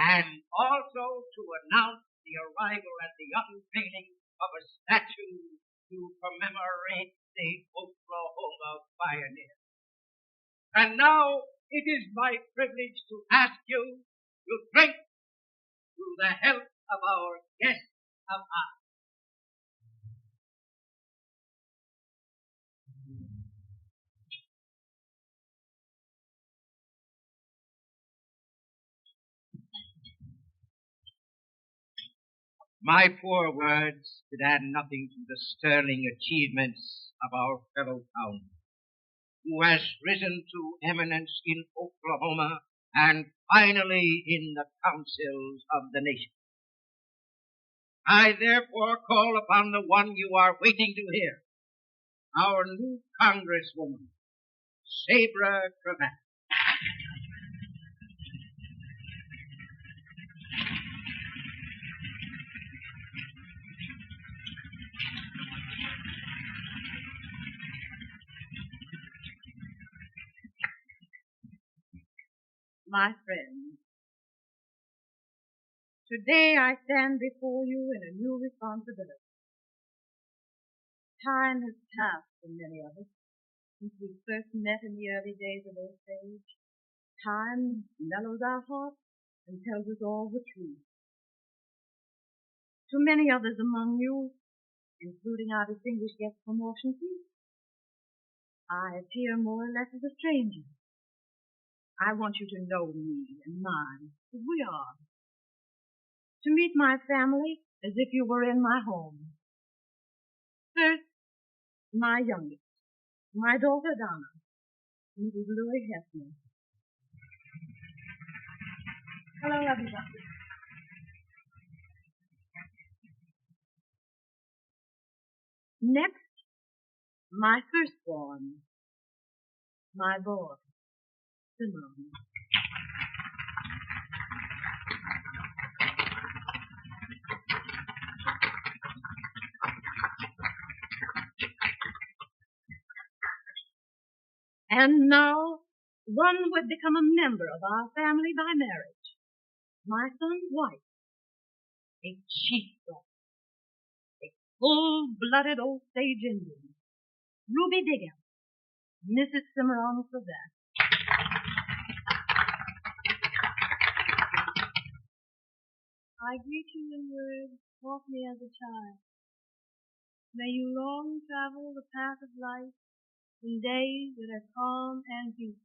and also to announce the arrival at the unveiling of a statue to commemorate the Oklahoma pioneer. And now it is my privilege to ask you to drink to the health of our guest of honor. My poor words could add nothing to the sterling achievements of our fellow townsman, who has risen to eminence in Oklahoma and finally in the councils of the nation. I therefore call upon the one you are waiting to hear, our new Congresswoman, Sabra Cravat. My friends, today I stand before you in a new responsibility. Time has passed for many of us since we first met in the early days of old age. Time mellows our hearts and tells us all the truth. To many others among you, including our distinguished guest from Washington, I appear more or less as a stranger. I want you to know me and mine as we are. To meet my family as if you were in my home. First, my youngest, my daughter Donna, Mrs. Louis Hefner. Hello, everybody. Next, my firstborn, my boy, Cimarron. And now, one who had become a member of our family by marriage, my son's wife, a chief daughter, a full-blooded Osage Indian, Ruby Digger, Mrs. Cimarron for that. I greet you in words taught me as a child. May you long travel the path of life in days that are calm and peaceful.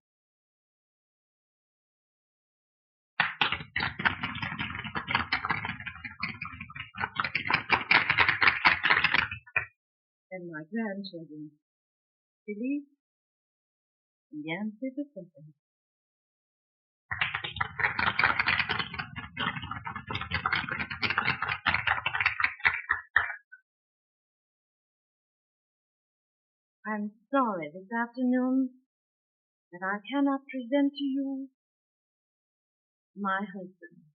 And my grandchildren, Philippe and Yancy Pacific. I'm sorry this afternoon that I cannot present to you my husband.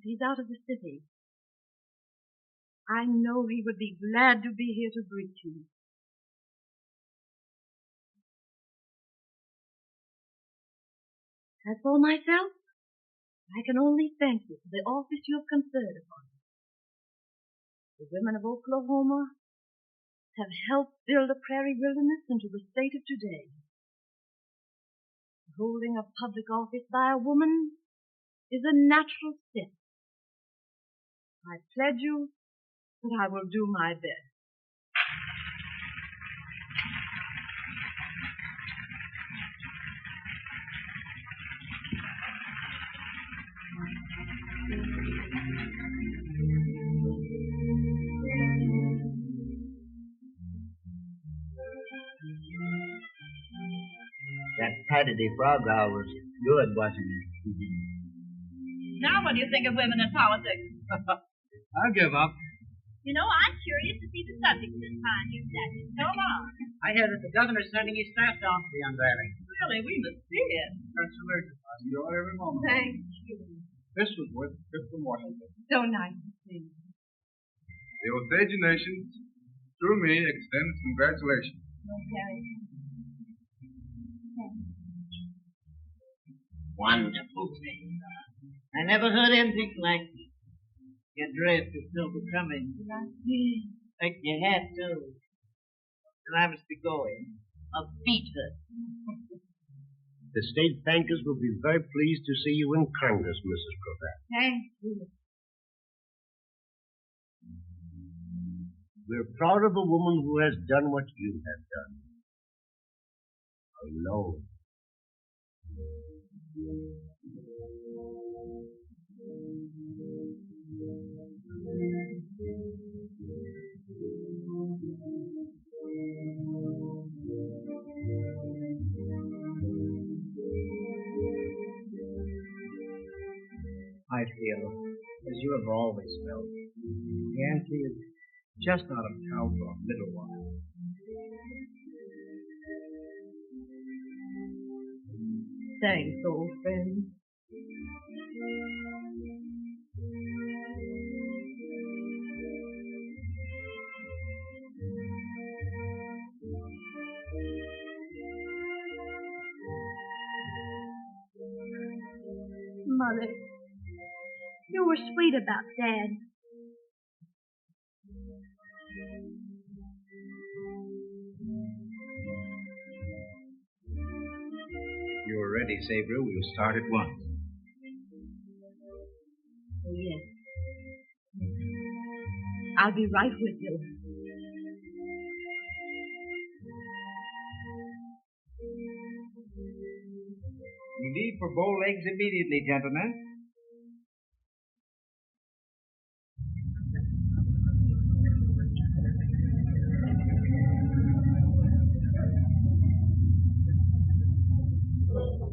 He's out of the city. I know he would be glad to be here to greet you. As for myself, I can only thank you for the office you have conferred upon me. The women of Oklahoma have helped build a prairie wilderness into the state of today. Holding a public office by a woman is a natural step. I pledge you that I will do my best. That Saturday frog hour was good, wasn't it? Now what do you think of women in politics? I'll give up. You know, I'm curious to see the subject this time you've done it so long. I hear that the governor's sending his staff down for the unveiling. Really, we must see it. That's terrific. I enjoy every moment. Thank you. This was worth a trip from Washington. So nice to see you. The Osage Nation, through me, extends congratulations. Wonderful thing. I never heard anything like it. Your dress is so becoming. Like your hat, too. And I must be going. I'll beat her. The state bankers will be very pleased to see you in Congress, Mrs. Cravat. Thank you. We're proud of a woman who has done what you have done. Alone. as you have always felt. Yancey is just out of town for a little while. Thanks, old friend. Mother, you were sweet about Dad. If you are ready, Sabre, we'll start at once. Oh, yes. I'll be right with you. We leave for bow legs immediately, gentlemen.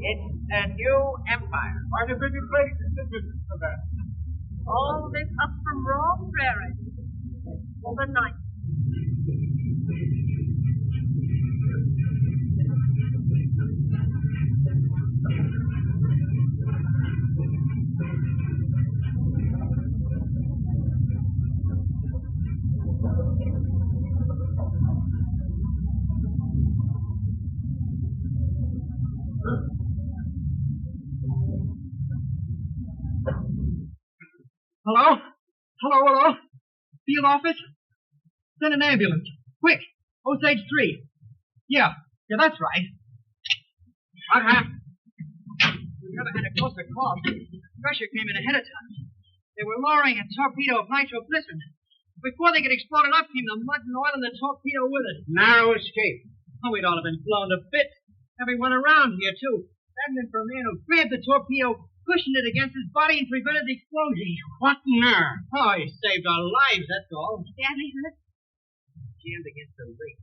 It's a new empire. Quite a busy place, isn't it, for that? All this up from raw prairie. Overnight. Hello? Hello? Field office? Send an ambulance. Quick. Osage 3. Yeah, that's right. What happened? We never had a closer call. Pressure came in ahead of time. They were lowering a torpedo of nitroglycerin. Before they could explode it up came the mud and oil and the torpedo with it. Narrow escape. Oh, we'd all have been blown to bits. Everyone around here, too. Hadn't been for a man who grabbed the torpedo, cushioned it against his body, and prevented the explosion. What nerve? Oh, he saved our lives, that's all. Badly hurt? Jammed against the rig.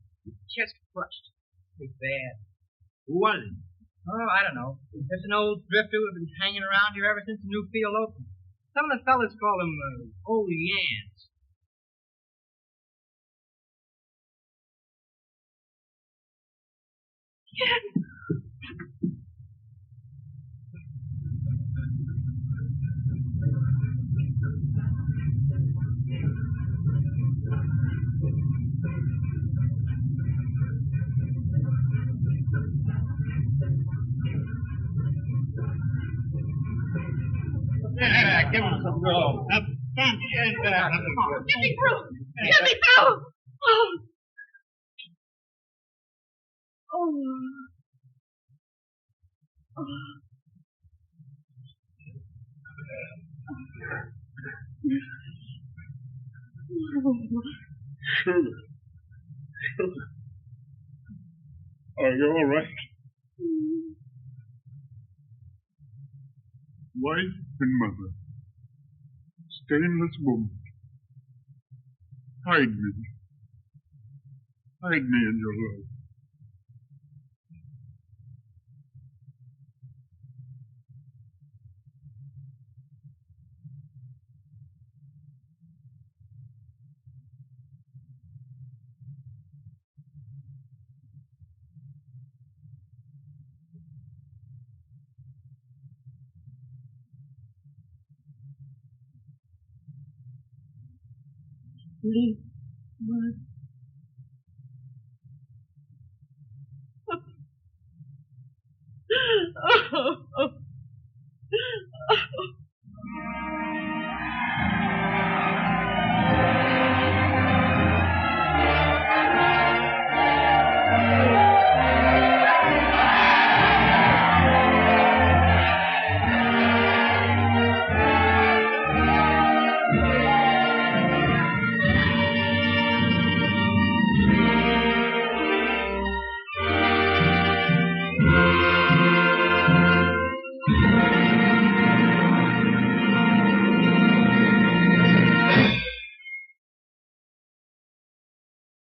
Chest crushed. Pretty bad. Who was it? Oh, I don't know. Just an old drifter who's been hanging around here ever since the new field opened. Some of the fellas call him Old Yans. Yeah, give him some room. Get me through! Get me through! Oh! Oh. Are you all right? Wife and mother, stainless woman, hide me. Hide me in your love. Leave, Mother.